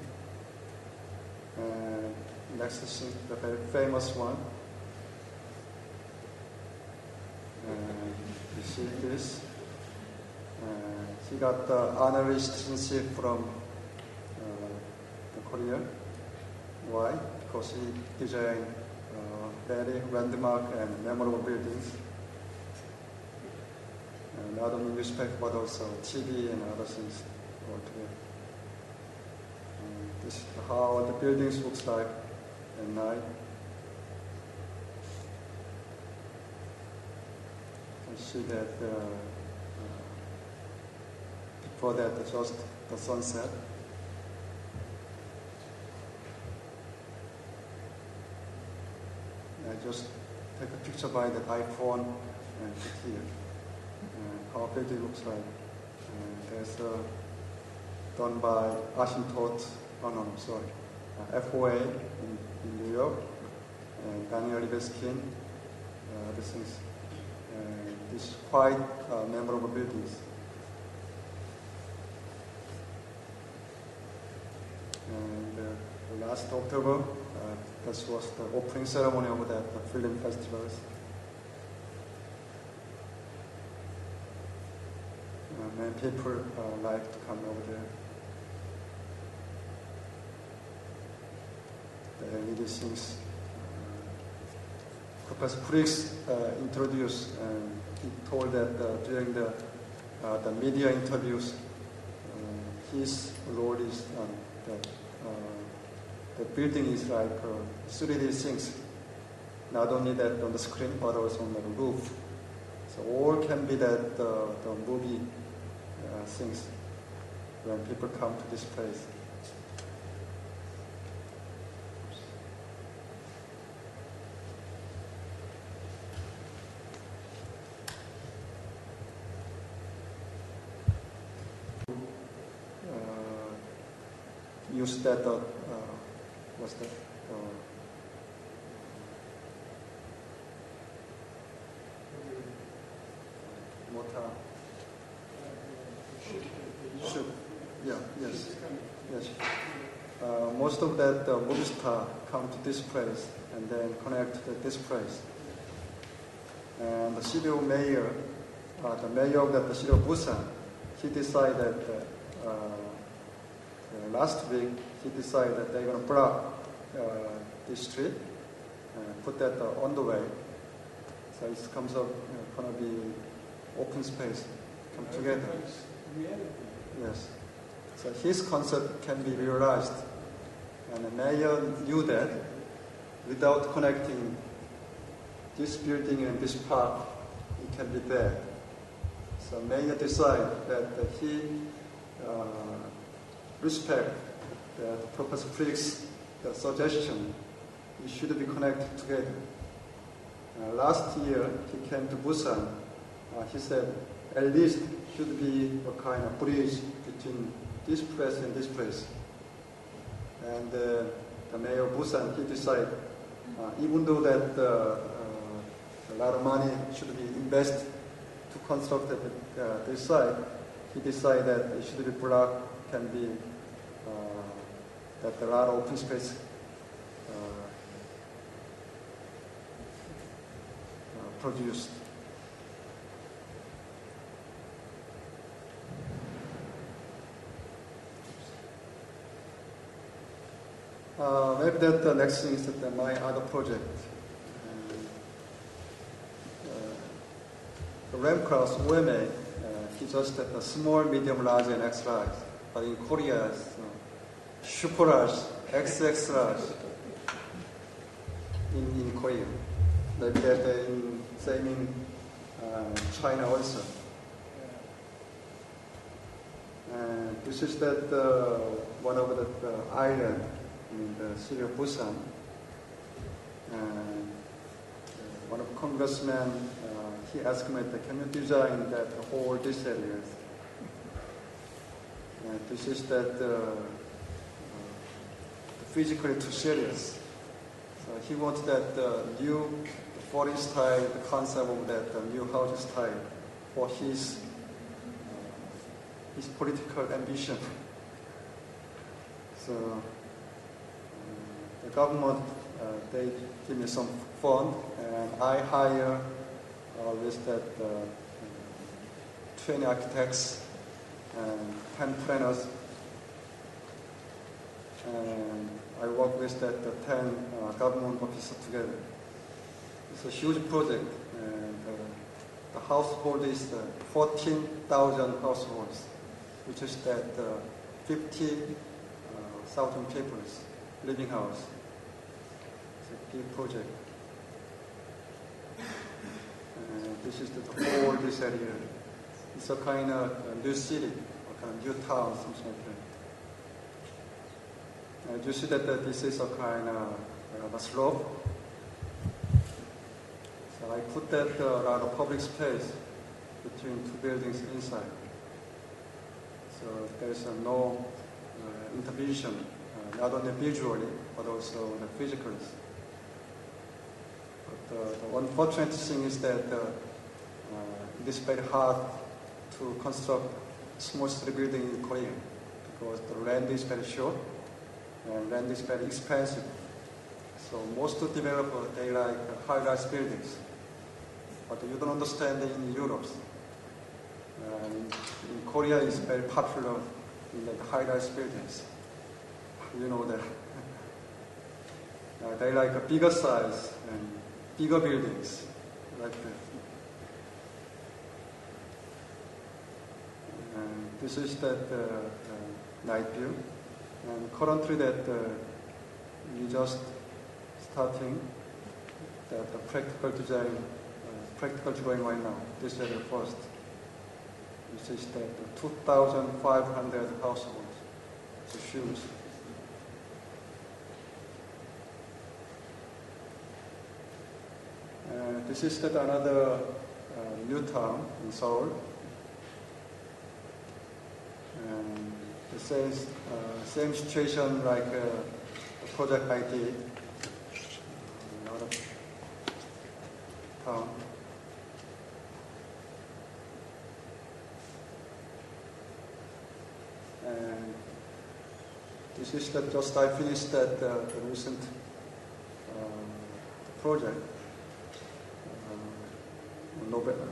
[SPEAKER 2] And next is the very famous one. And you see this. He got the honorary citizenship from Korea. Why? Because he designed very landmark and memorable buildings. And not only newspaper, but also TV and other things altogether. This is how the buildings looks like at night. You can see that before that, just the sunset. I just take a picture by the iPhone and put here. And how a building looks like. And there's done by Asymptote. FOA in New York, and Daniel Libeskin, these things. These quite memorable buildings. And last October, this was the opening ceremony of the film festivals. Many people like to come over there. These things. Professor Briggs introduced, and he told that during the media interviews, his role is that the building is like 3D things, not only that on the screen, but also on the roof. So all can be that the movie things when people come to this place. Use that, what's that? Motor. Ship. Yeah, yes. Yes. Most of that movie star come to this place and then connect to this place. And the city of mayor, the mayor of the city of Busan, he decided last week he decided that they're going to block this street, put that on the way. So it comes up, going to be open space, come together. Yes. So his concept can be realized. And the mayor knew that without connecting this building and this park, it can be bad. So mayor decided that he respect the Professor Frick's suggestion. It should be connected together. Last year, he came to Busan. He said, at least should be a kind of bridge between this place and this place. And the mayor of Busan, he decided, even though that a lot of money should be invested to construct this site, he decided that it should be blocked, can be that a lot of open space produced. Maybe that the next thing is that my other project. The RAM class OMA, he just at the small, medium, large, and X large. But in Korea, it's super large, XX large. In Korea, maybe that same in China also. And this is that one of the island in the city of Busan. And one of the congressmen, he asked me, can you design that whole this area? And this is that physically too serious. So he wants that new foreign style, the concept of that new house style for his political ambition. So the government, they give me some fund, and I hire with that 20 architects and 10 planners, and I work with that 10 government officers together. It's a huge project, and the household is 14,000 households, which is that 50,000 people living house. It's a big project. And this is the whole this area. It's a kind of new city, a kind of new town, something like that. And you see that this is a kind of a slope. So I put that a lot of public space between two buildings inside. So there's no intervention, not only visually, but also physically. But the unfortunate thing is that it is very hard to construct small city building in Korea because the land is very short and land is very expensive. So most of the developers, they like high-rise buildings. But you don't understand it in Europe. In Korea, it's very popular in the high-rise buildings. You know that. They like a bigger size and bigger buildings, like that. And this is that night view. And currently that we just starting the practical design, practical drawing right now. This is the first. This is that 2,500 households. It's huge. This is that another new town in Seoul. And the same situation like the project I did. Another town. And this is that just I finished that the recent project. November,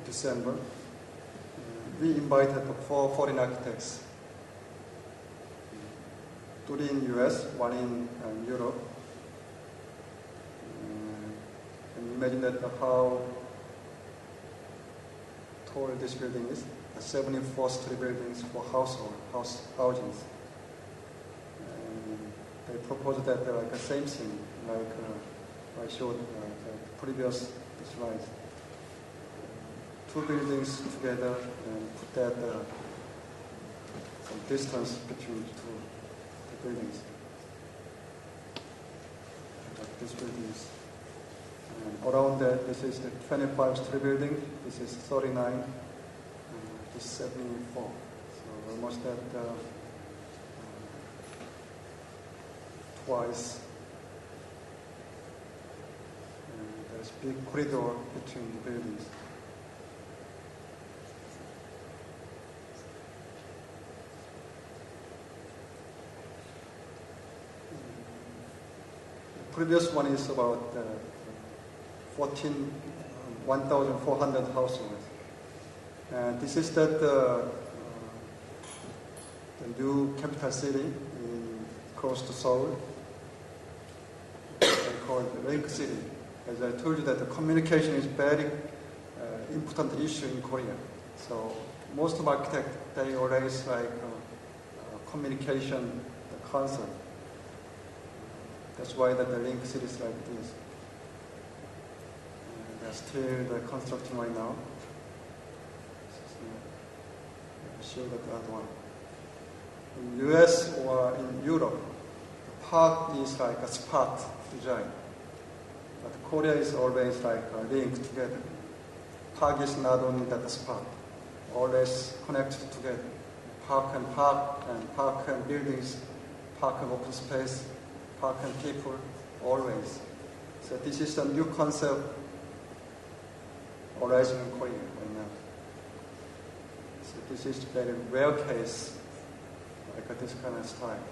[SPEAKER 2] December. We invited 4 foreign architects. 3 in US, 1 in Europe. And imagine that how tall this building is. 74 story buildings for housings. And they proposed that like the same thing, like I showed the previous slides. 2 buildings together and put that some distance between the buildings. Like this building is. And around that, this is the 25-story building. This is 39. This is 74. So almost at twice. And there's a big corridor between the buildings. The previous one is about 1,400 households. And this is the new capital city close to Seoul. They call it Link City. As I told you that the communication is very important issue in Korea. So most of architects, they always like communication, the concept. That's why that the Link City is like this. They're still constructing right now. Show the other one. In US or in Europe, the park is like a spot design. But Korea is always like linked together. Park is not only that spot, always connected together. Park and buildings, park and open space, park and people, always. So this is a new concept arising in Korea right now. So this is a very rare case, like this kind of style.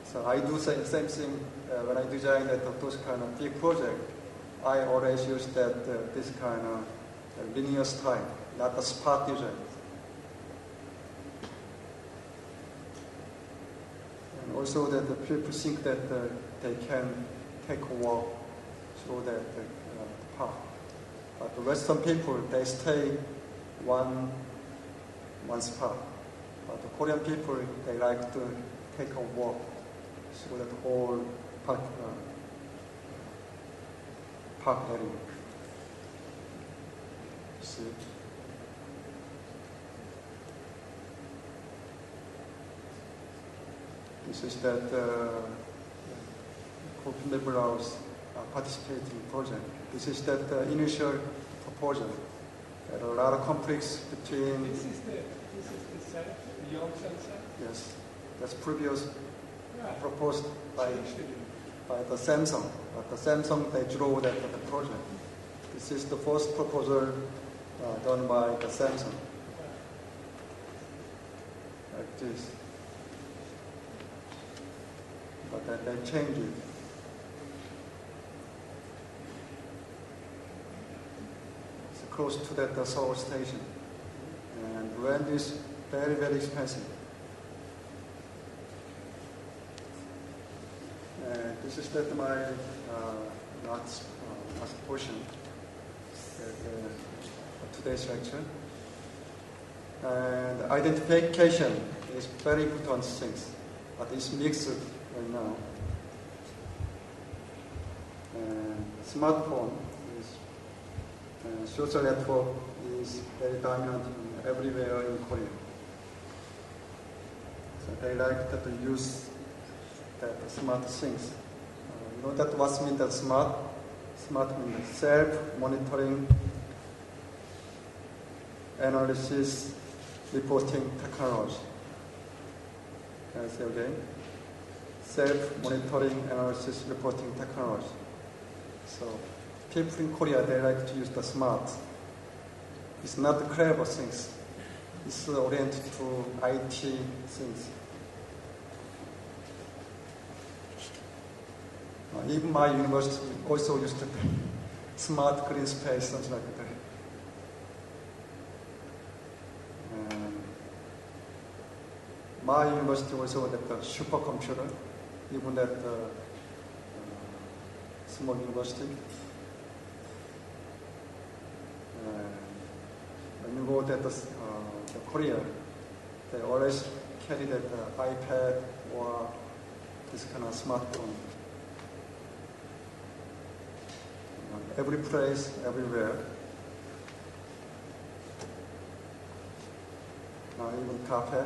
[SPEAKER 2] So I do the same thing when I design those kind of big project. I always use this kind of linear style, not the spot design. And also that the people think that they can take a walk through the park. But the Western people, they stay one spot. But the Korean people, they like to take a walk through that whole park area. See? This is that people house participating project. This is that initial proposal. There are a lot of conflicts between.
[SPEAKER 1] This is the center, the Yongsan Center?
[SPEAKER 2] Yes, that's previous proposed by the Samsung. But the Samsung, they drew the project. This is the first proposal done by the Samsung. Like this. But then they changed it. It's close to the Seoul station. And rent is very, very expensive. And this is my last portion of today's lecture. And identification is very important thing, but it's mixed right now. And smartphone is social network is very dominant everywhere in Korea. So they like to use that smart things. You know that what means that smart? Smart means self-monitoring, analysis, reporting technology. Can I say again? Self-monitoring, analysis, reporting technology. So people in Korea, they like to use the smart. It's not the clever things. It's oriented to IT things. Even my university also used to smart green space, something like that. my university also that the supercomputer, even at the small university. When you go to the Korea, they always carry that iPad or this kind of smartphone. Every place, everywhere. Even cafe.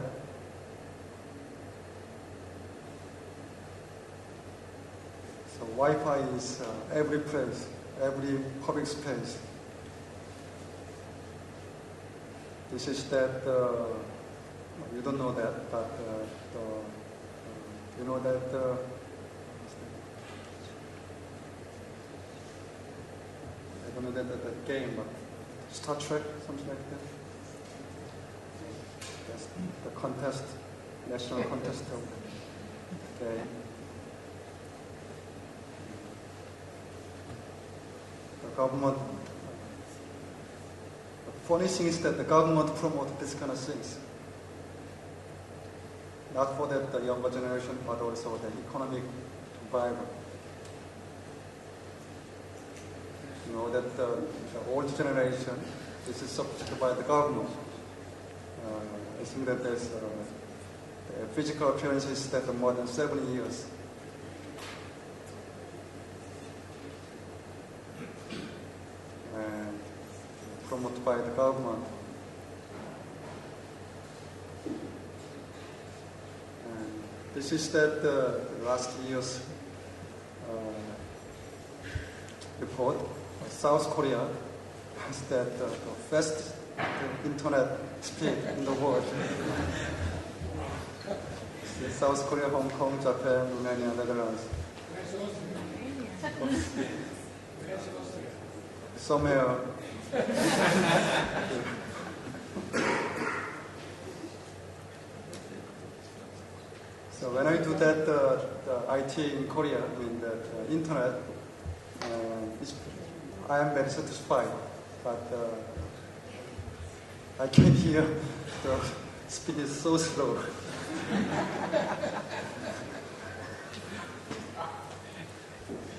[SPEAKER 2] So Wi-Fi is every place, every public space. This is that, you don't know that, but you know that I don't know that game, but Star Trek, something like that. That's the contest, national contest of the game. The government, the funny thing is that the government promotes this kind of things. Not for the younger generation, but also the economic survival. You know that the old generation, this is supported by the government. I think that there's the physical appearance is that more than 7 years. And promoted by the government. And this is that last year's report. South Korea has that the fastest internet speed in the world. South Korea, Hong Kong, Japan, Romania, Netherlands. Somewhere. So when I do that, the IT in Korea, I mean the internet, I am very satisfied, but I can hear the speed is so slow.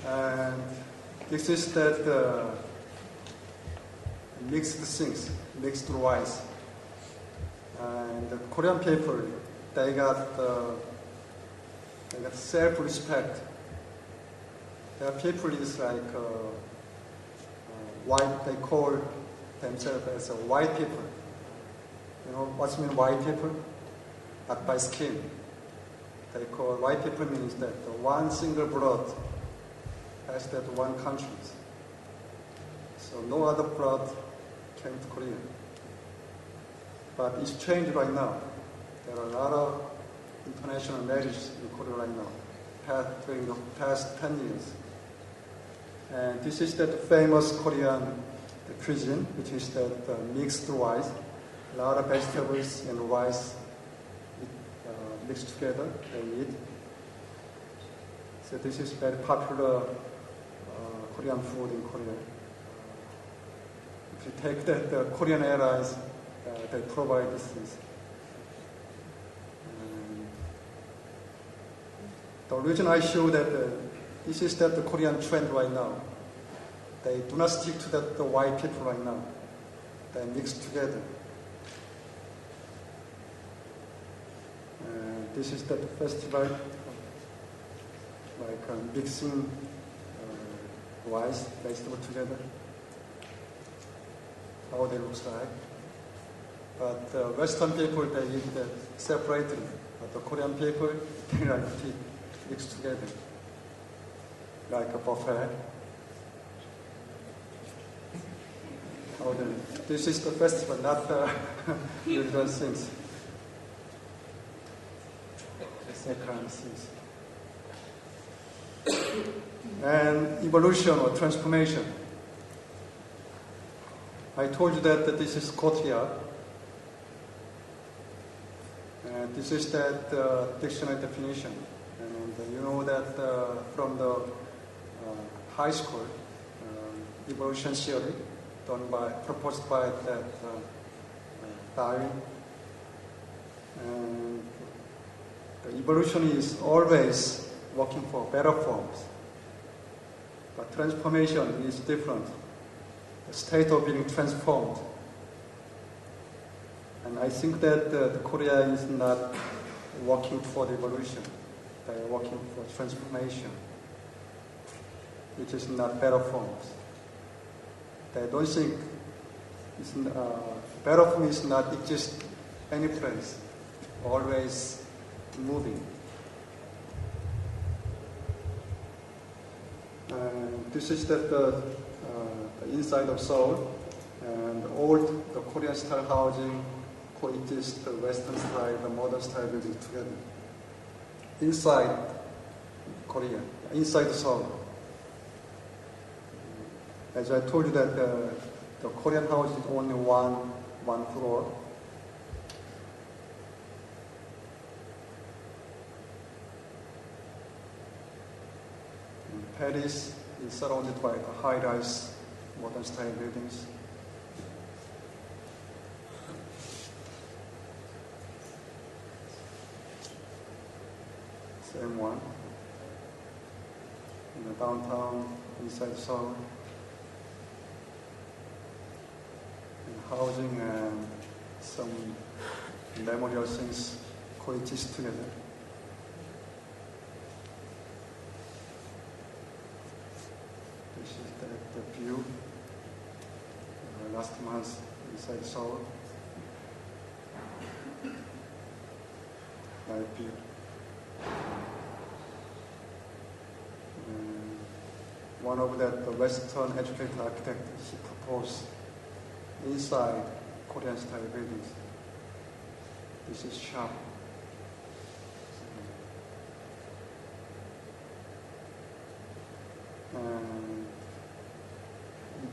[SPEAKER 2] And this is that mixed things, mixed rice. And the Korean people, they got self-respect. Their people is like white, they call themselves as a white people. You know what's mean white people? Not by skin. They call white people means that the one single blood has that one country. So no other blood came to Korea. But it's changed right now. There are a lot of international marriages in Korea right now, during the past 10 years. And this is that famous Korean cuisine, which is that mixed rice. A lot of vegetables and rice mixed together, they eat. So this is very popular Korean food in Korea. If you take that, the Korean Airlines, they provide these things. The reason I show that this is that the Korean trend right now. They do not stick to the white people right now. They mix together. This is that festival, like mixing rice, vegetable together. How they look like. But Western people, they eat that separately. But the Korean people, they like to eat mixed together, like a buffet. This is the festival, not the usual things. That kind of things. And evolution or transformation. I told you that this is courtyard. And this is that dictionary definition. And you know that from the high school, evolution theory proposed by that Darwin. And evolution is always working for better forms. But transformation is different. The state of being transformed. And I think that the Korea is not working for the evolution. They are working for transformation, which is not better forms. They don't think better form is not exist any place, always moving. And this is the inside of Seoul, and old the Korean style housing coexist the Western style, the modern style building together. Inside Korea, inside Seoul. As I told you that the Korean house is only one floor. Paris is surrounded by the high-rise modern style buildings. Same one. In the downtown, inside Seoul. And housing and some memorial things coexist together. This is the view last month inside Seoul. Night view. One of the Western educated architect, he proposed inside Korean style buildings. This is shop. And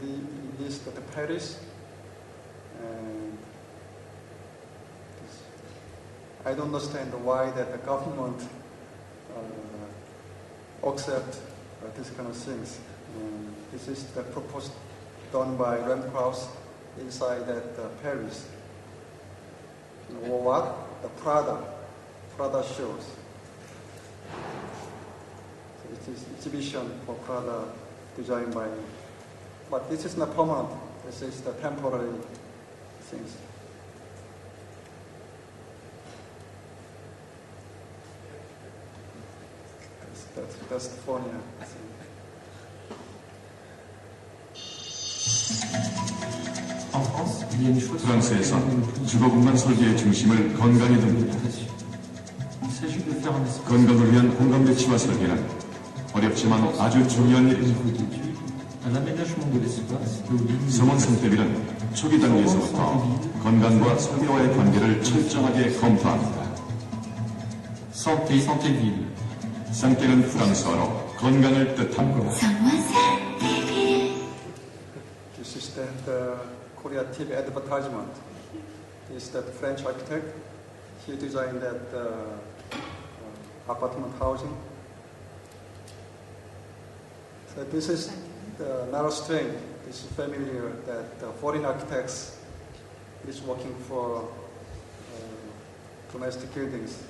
[SPEAKER 2] it is the Paris, and I don't understand why that the government accept this kind of things. This is the proposal done by Rem Krauss inside that Paris. Or what? The Prada shows. So it is exhibition for Prada designed by, but this is not permanent. This is the temporary things. That's funny.
[SPEAKER 3] 프랑스에서 주거 공간 설계의 중심을 건강에 둡니다. 건강을 위한 공간 배치와 설계는 어렵지만 아주 중요한 일이죠. 성원 선택일은 초기 단계에서부터 건강과 설계와의 관계를 철저하게 검토합니다. 상태는 프랑스어로 건강을 뜻합니다.
[SPEAKER 2] This is that Korea TV advertisement. This is that French architect. He designed that apartment housing. So this is not strange. This is familiar that foreign architects is working for domestic buildings.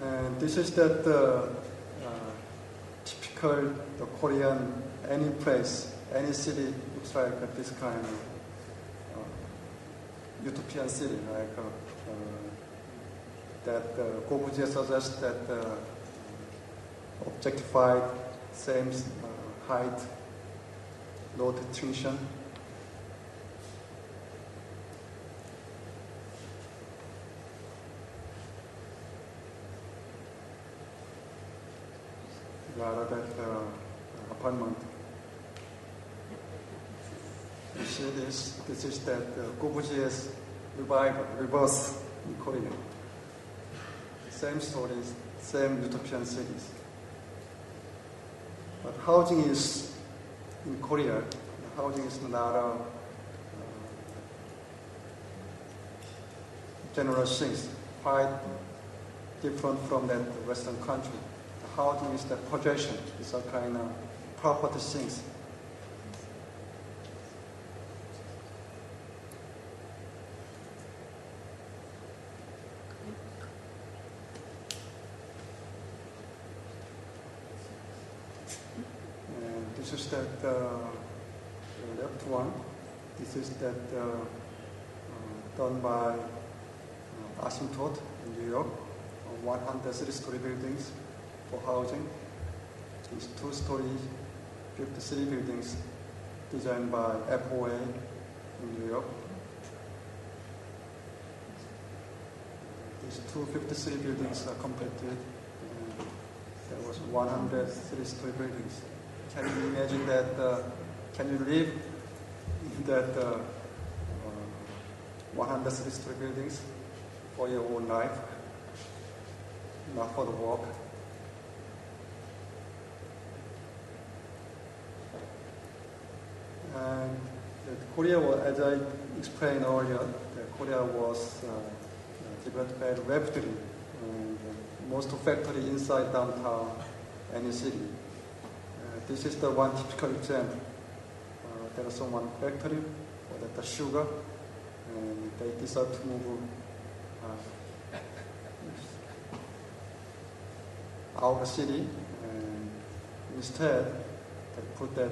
[SPEAKER 2] And this is that typical the Korean, any place, any city looks like this kind of utopian city, like that Corbusier suggests that objectified, same height, low distinction. Rather than apartment. You see this? This is that Corbusier's reverse in Korea. Same stories, same utopian cities. But housing is, in Korea, housing is not a general thing, quite different from that Western country. Housing is the possession, it's a kind of property things. is that the left one. This is that done by Asymptote in New York. 103-story buildings for housing. These 2-story, 53 buildings designed by IoA in New York. These 253 buildings are completed. There was 103-story buildings. Can you imagine that? Can you live in that 103-story buildings for your own life, not for the work? And Korea, as I explained earlier, Korea was developed very rapidly. And most factory inside downtown any city. This is the one typical example. There is one factory for the sugar, and they decided to move out of the city, and instead they put that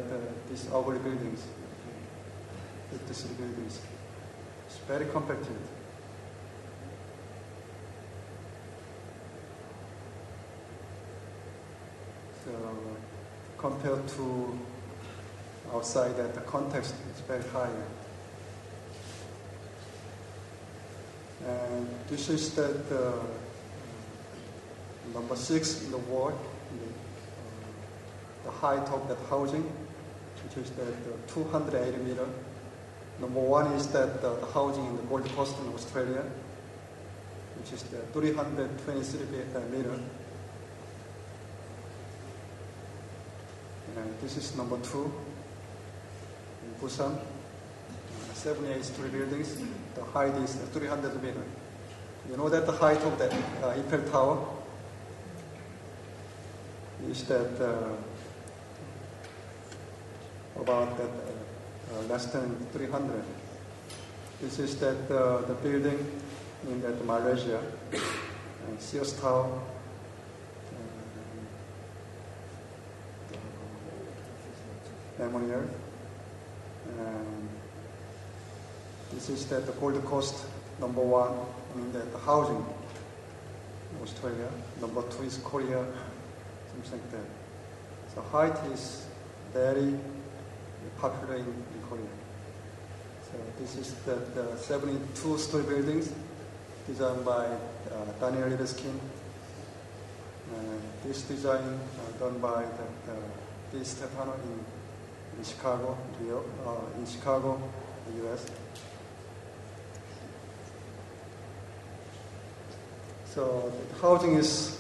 [SPEAKER 2] these ugly buildings, 53 buildings. It's very compacted. So compared to outside, that the context is very high. And this is that number 6 in the world, the height of that housing, which is that 280 meters. Number 1 is that the housing in the Gold Coast in Australia, which is the 323 meters. And this is number 2 in Busan, 78-story buildings. The height is 300 meters. You know that the height of the Eiffel Tower is that about that less than 300. This is that the building in that Malaysia, Sears Tower. Memorial. And this is that the Gold Coast, number 1, the housing in Australia. Number 2 is Korea, something like that. So height is very popular in Korea. So this is the 72-story buildings designed by Daniel Libeskind. This design done by Di Stefano in Chicago, New York, in Chicago, the U.S. So the housing is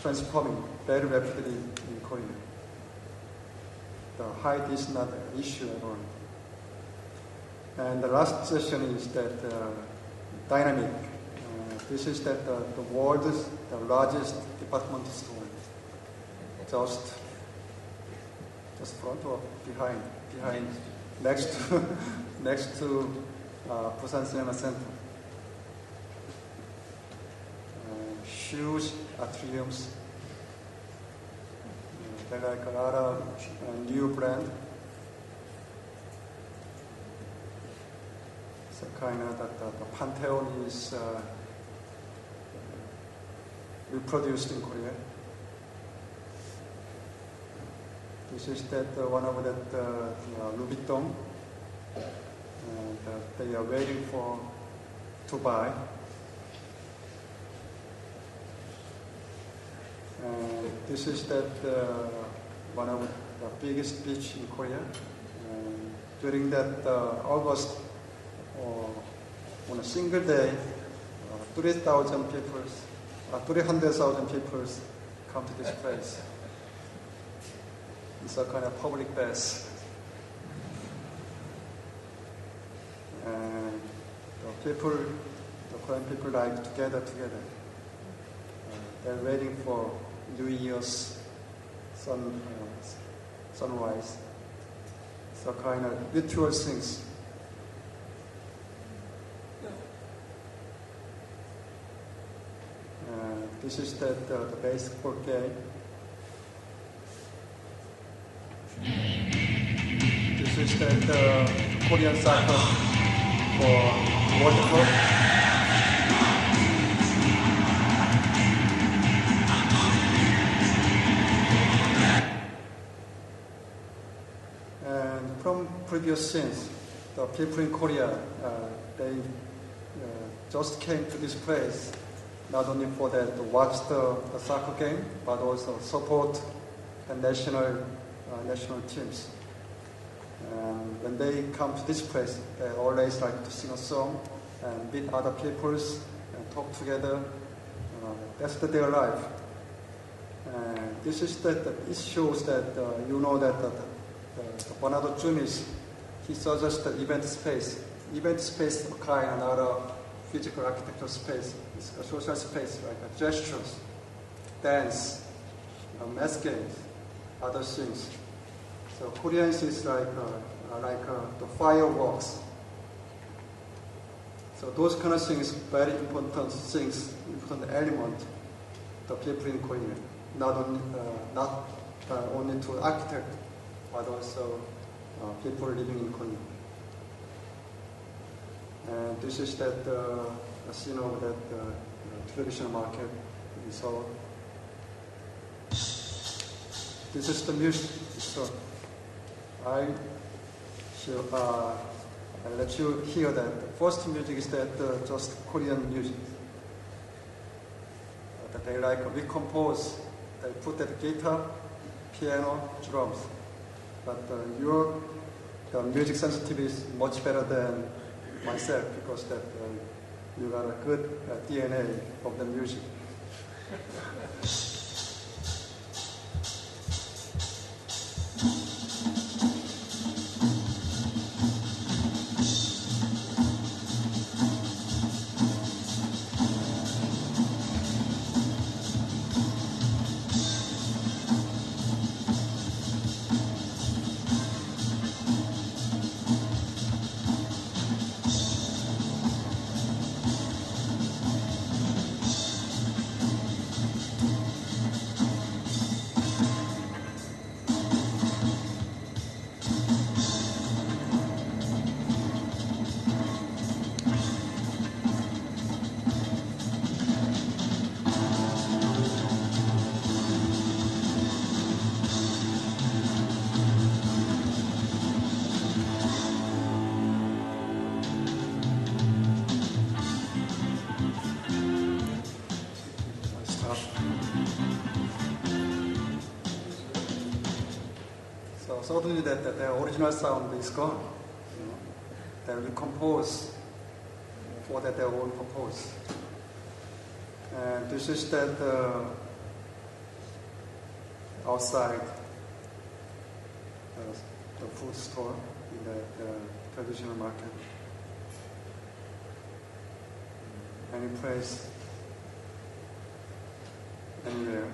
[SPEAKER 2] transforming very rapidly in Korea. The height is not an issue at all. And the last session is that dynamic. This is that the world's the largest department store. Just front or behind, next to Busan Cinema Center. Huge atriums. There are like a lot of new brand. So kind of that the Pantheon is reproduced in Korea. This is that one of that Louis Vuitton, and they are waiting to buy. And this is that one of the biggest beach in Korea. And during that August, on a single day, 300,000 people come to this place. It's a kind of public bath. And the Korean people like to gather together. They're waiting for New Year's sunrise. So kind of ritual things. This is the basketball game. is the Korean soccer for World Cup. And from previous scenes, the people in Korea, they just came to this place not only for that to watch the soccer game, but also support the national teams. And when they come to this place, they always like to sing a song and meet other peoples and talk together. That's their life. And this is that it shows that you know that one of the dreams he suggests the event space. Event space occur in another physical architectural space. It's a social space like gestures, dance, mass games, other things. So Koreans is like the fireworks. So those kind of things, very important things, important element, the people in Korea, not only to architect, but also people living in Korea. And this is that scene of that traditional market in Seoul. This is the music. So I'll let you hear that. The first music is that just Korean music. That they like recompose. They put that guitar, piano, drums. But the music sensitivity is much better than myself because that you got a good DNA of the music. So suddenly that the original sound is gone. They recompose for their own purpose. And this is that outside the food store in the traditional market. Any place, anywhere.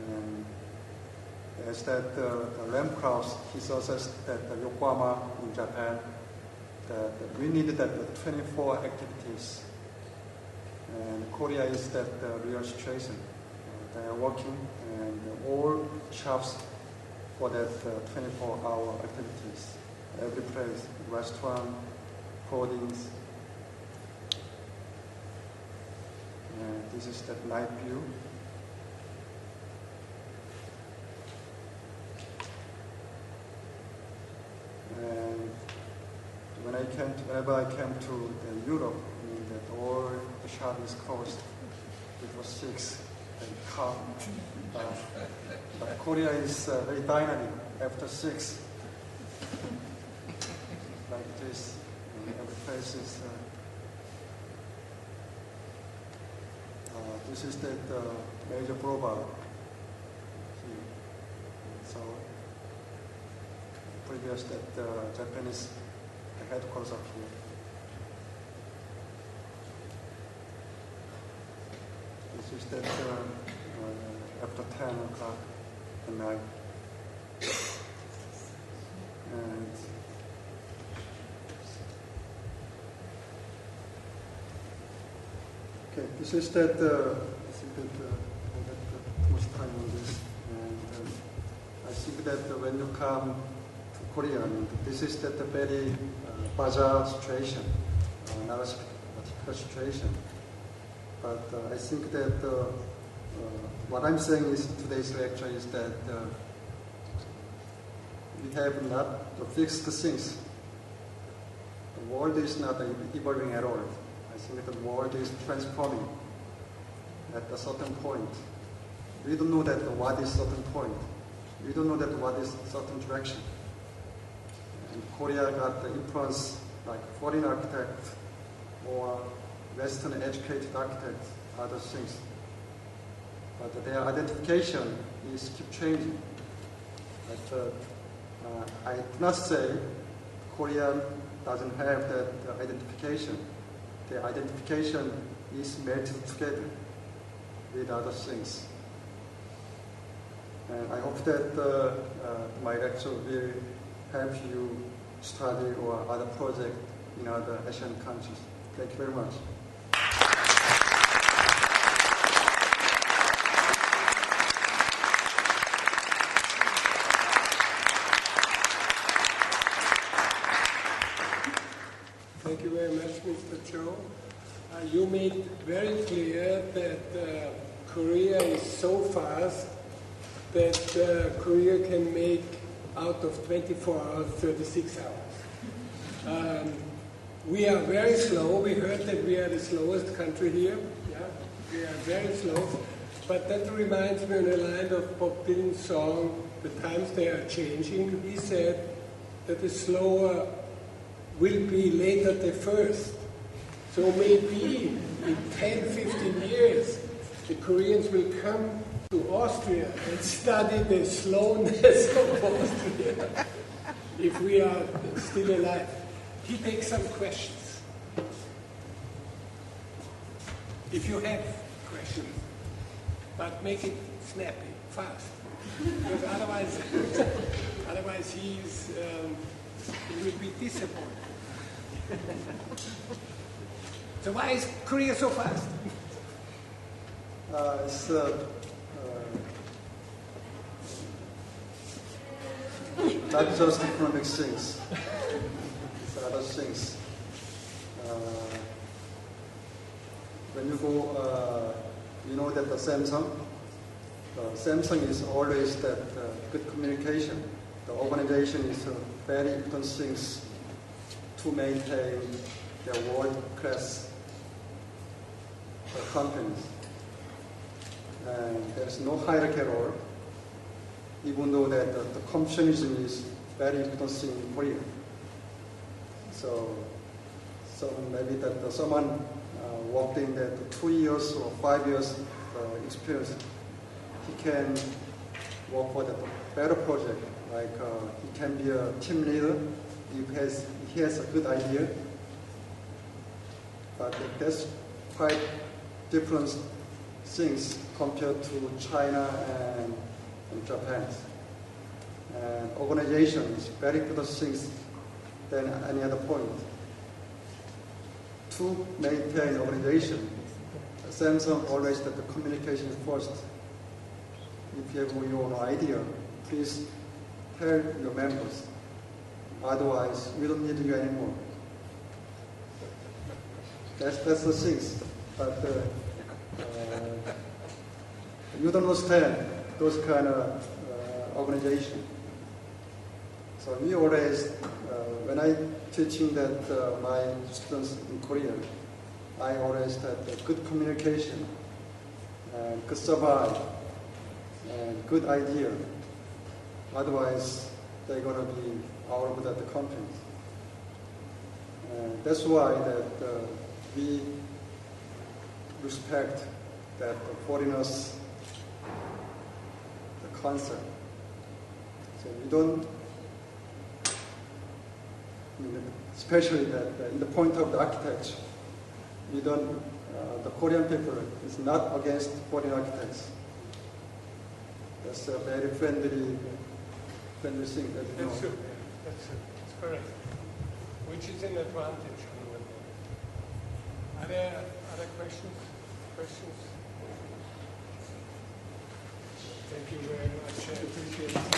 [SPEAKER 2] And there's that the Ram Krauss, he suggests that the Yokohama in Japan, that we needed that 24 activities. And Korea is that real situation. They are working and all shops for that 24-hour activities. Every place, restaurant, clothings. And this is that night view. And whenever I came to Europe, I mean that all the shop is closed. It was 6 and calm. But Korea is very dynamic after 6. Like this, every place is. This is the major boulevard here. So previous that Japanese headquarters up here. This is that after 10 o'clock at night. And okay, this is that too much time on this. And I think that when you come to Korea, I mean, this is that very bazaar situation, not a particular situation. But I think that what I'm saying is today's lecture is that we have not the fixed things. The world is not evolving at all. I think the world is transforming at a certain point. We don't know that what is certain point. We don't know that what is certain direction. And Korea got the influence like foreign architect or Western educated architects, other things. But their identification is keep changing. But I do not say Korea doesn't have that identification. The identification is melted together with other things. And I hope that my lecture will help you study or other project in other Asian countries. Thank you very much.
[SPEAKER 1] Thank you very much, Mr. Cho. You made very clear that Korea is so fast that Korea can make out of 24 hours, 36 hours. We are very slow. We heard that we are the slowest country here. Yeah, we are very slow. But that reminds me on the line of Bob Dylan's song, "The Times They Are Changing." He said that the slower will be later the first. So maybe in 10, 15 years, the Koreans will come to Austria and study the slowness of Austria if we are still alive. He takes some questions. If you have questions, but make it snappy, fast, because otherwise he will be disappointed. So why is Korea so fast?
[SPEAKER 2] It's not just economic things, it's other things. When you go, you know that the Samsung is always that good communication. The organization is very important things to maintain their world-class companies. And there is no hierarchy at all, even though that the Confucianism is very important thing in Korea. So maybe that someone worked in that 2 years or 5 years experience, he can work for the better project. Like he can be a team leader if he has a good idea. But that's quite different things compared to China and Japan. And organization is very good things than any other point. To maintain organization, Samsung always that the communication is first. If you have your own idea, please tell your members. Otherwise, we don't need you anymore. That's the things. But you don't understand those kind of organization. So we always, when I teaching that my students in Korea, I always have good communication, and good survive, and good idea. Otherwise, they're going to be out of the company. And that's why that we respect that the foreigners, the concept. So we don't, especially that in the point of the architecture, we don't, the Korean people is not against foreign architects. That's a very friendly thing that you know.
[SPEAKER 1] That's true. It's correct. Which is an advantage. Are there other questions? Thank you very much. I appreciate it.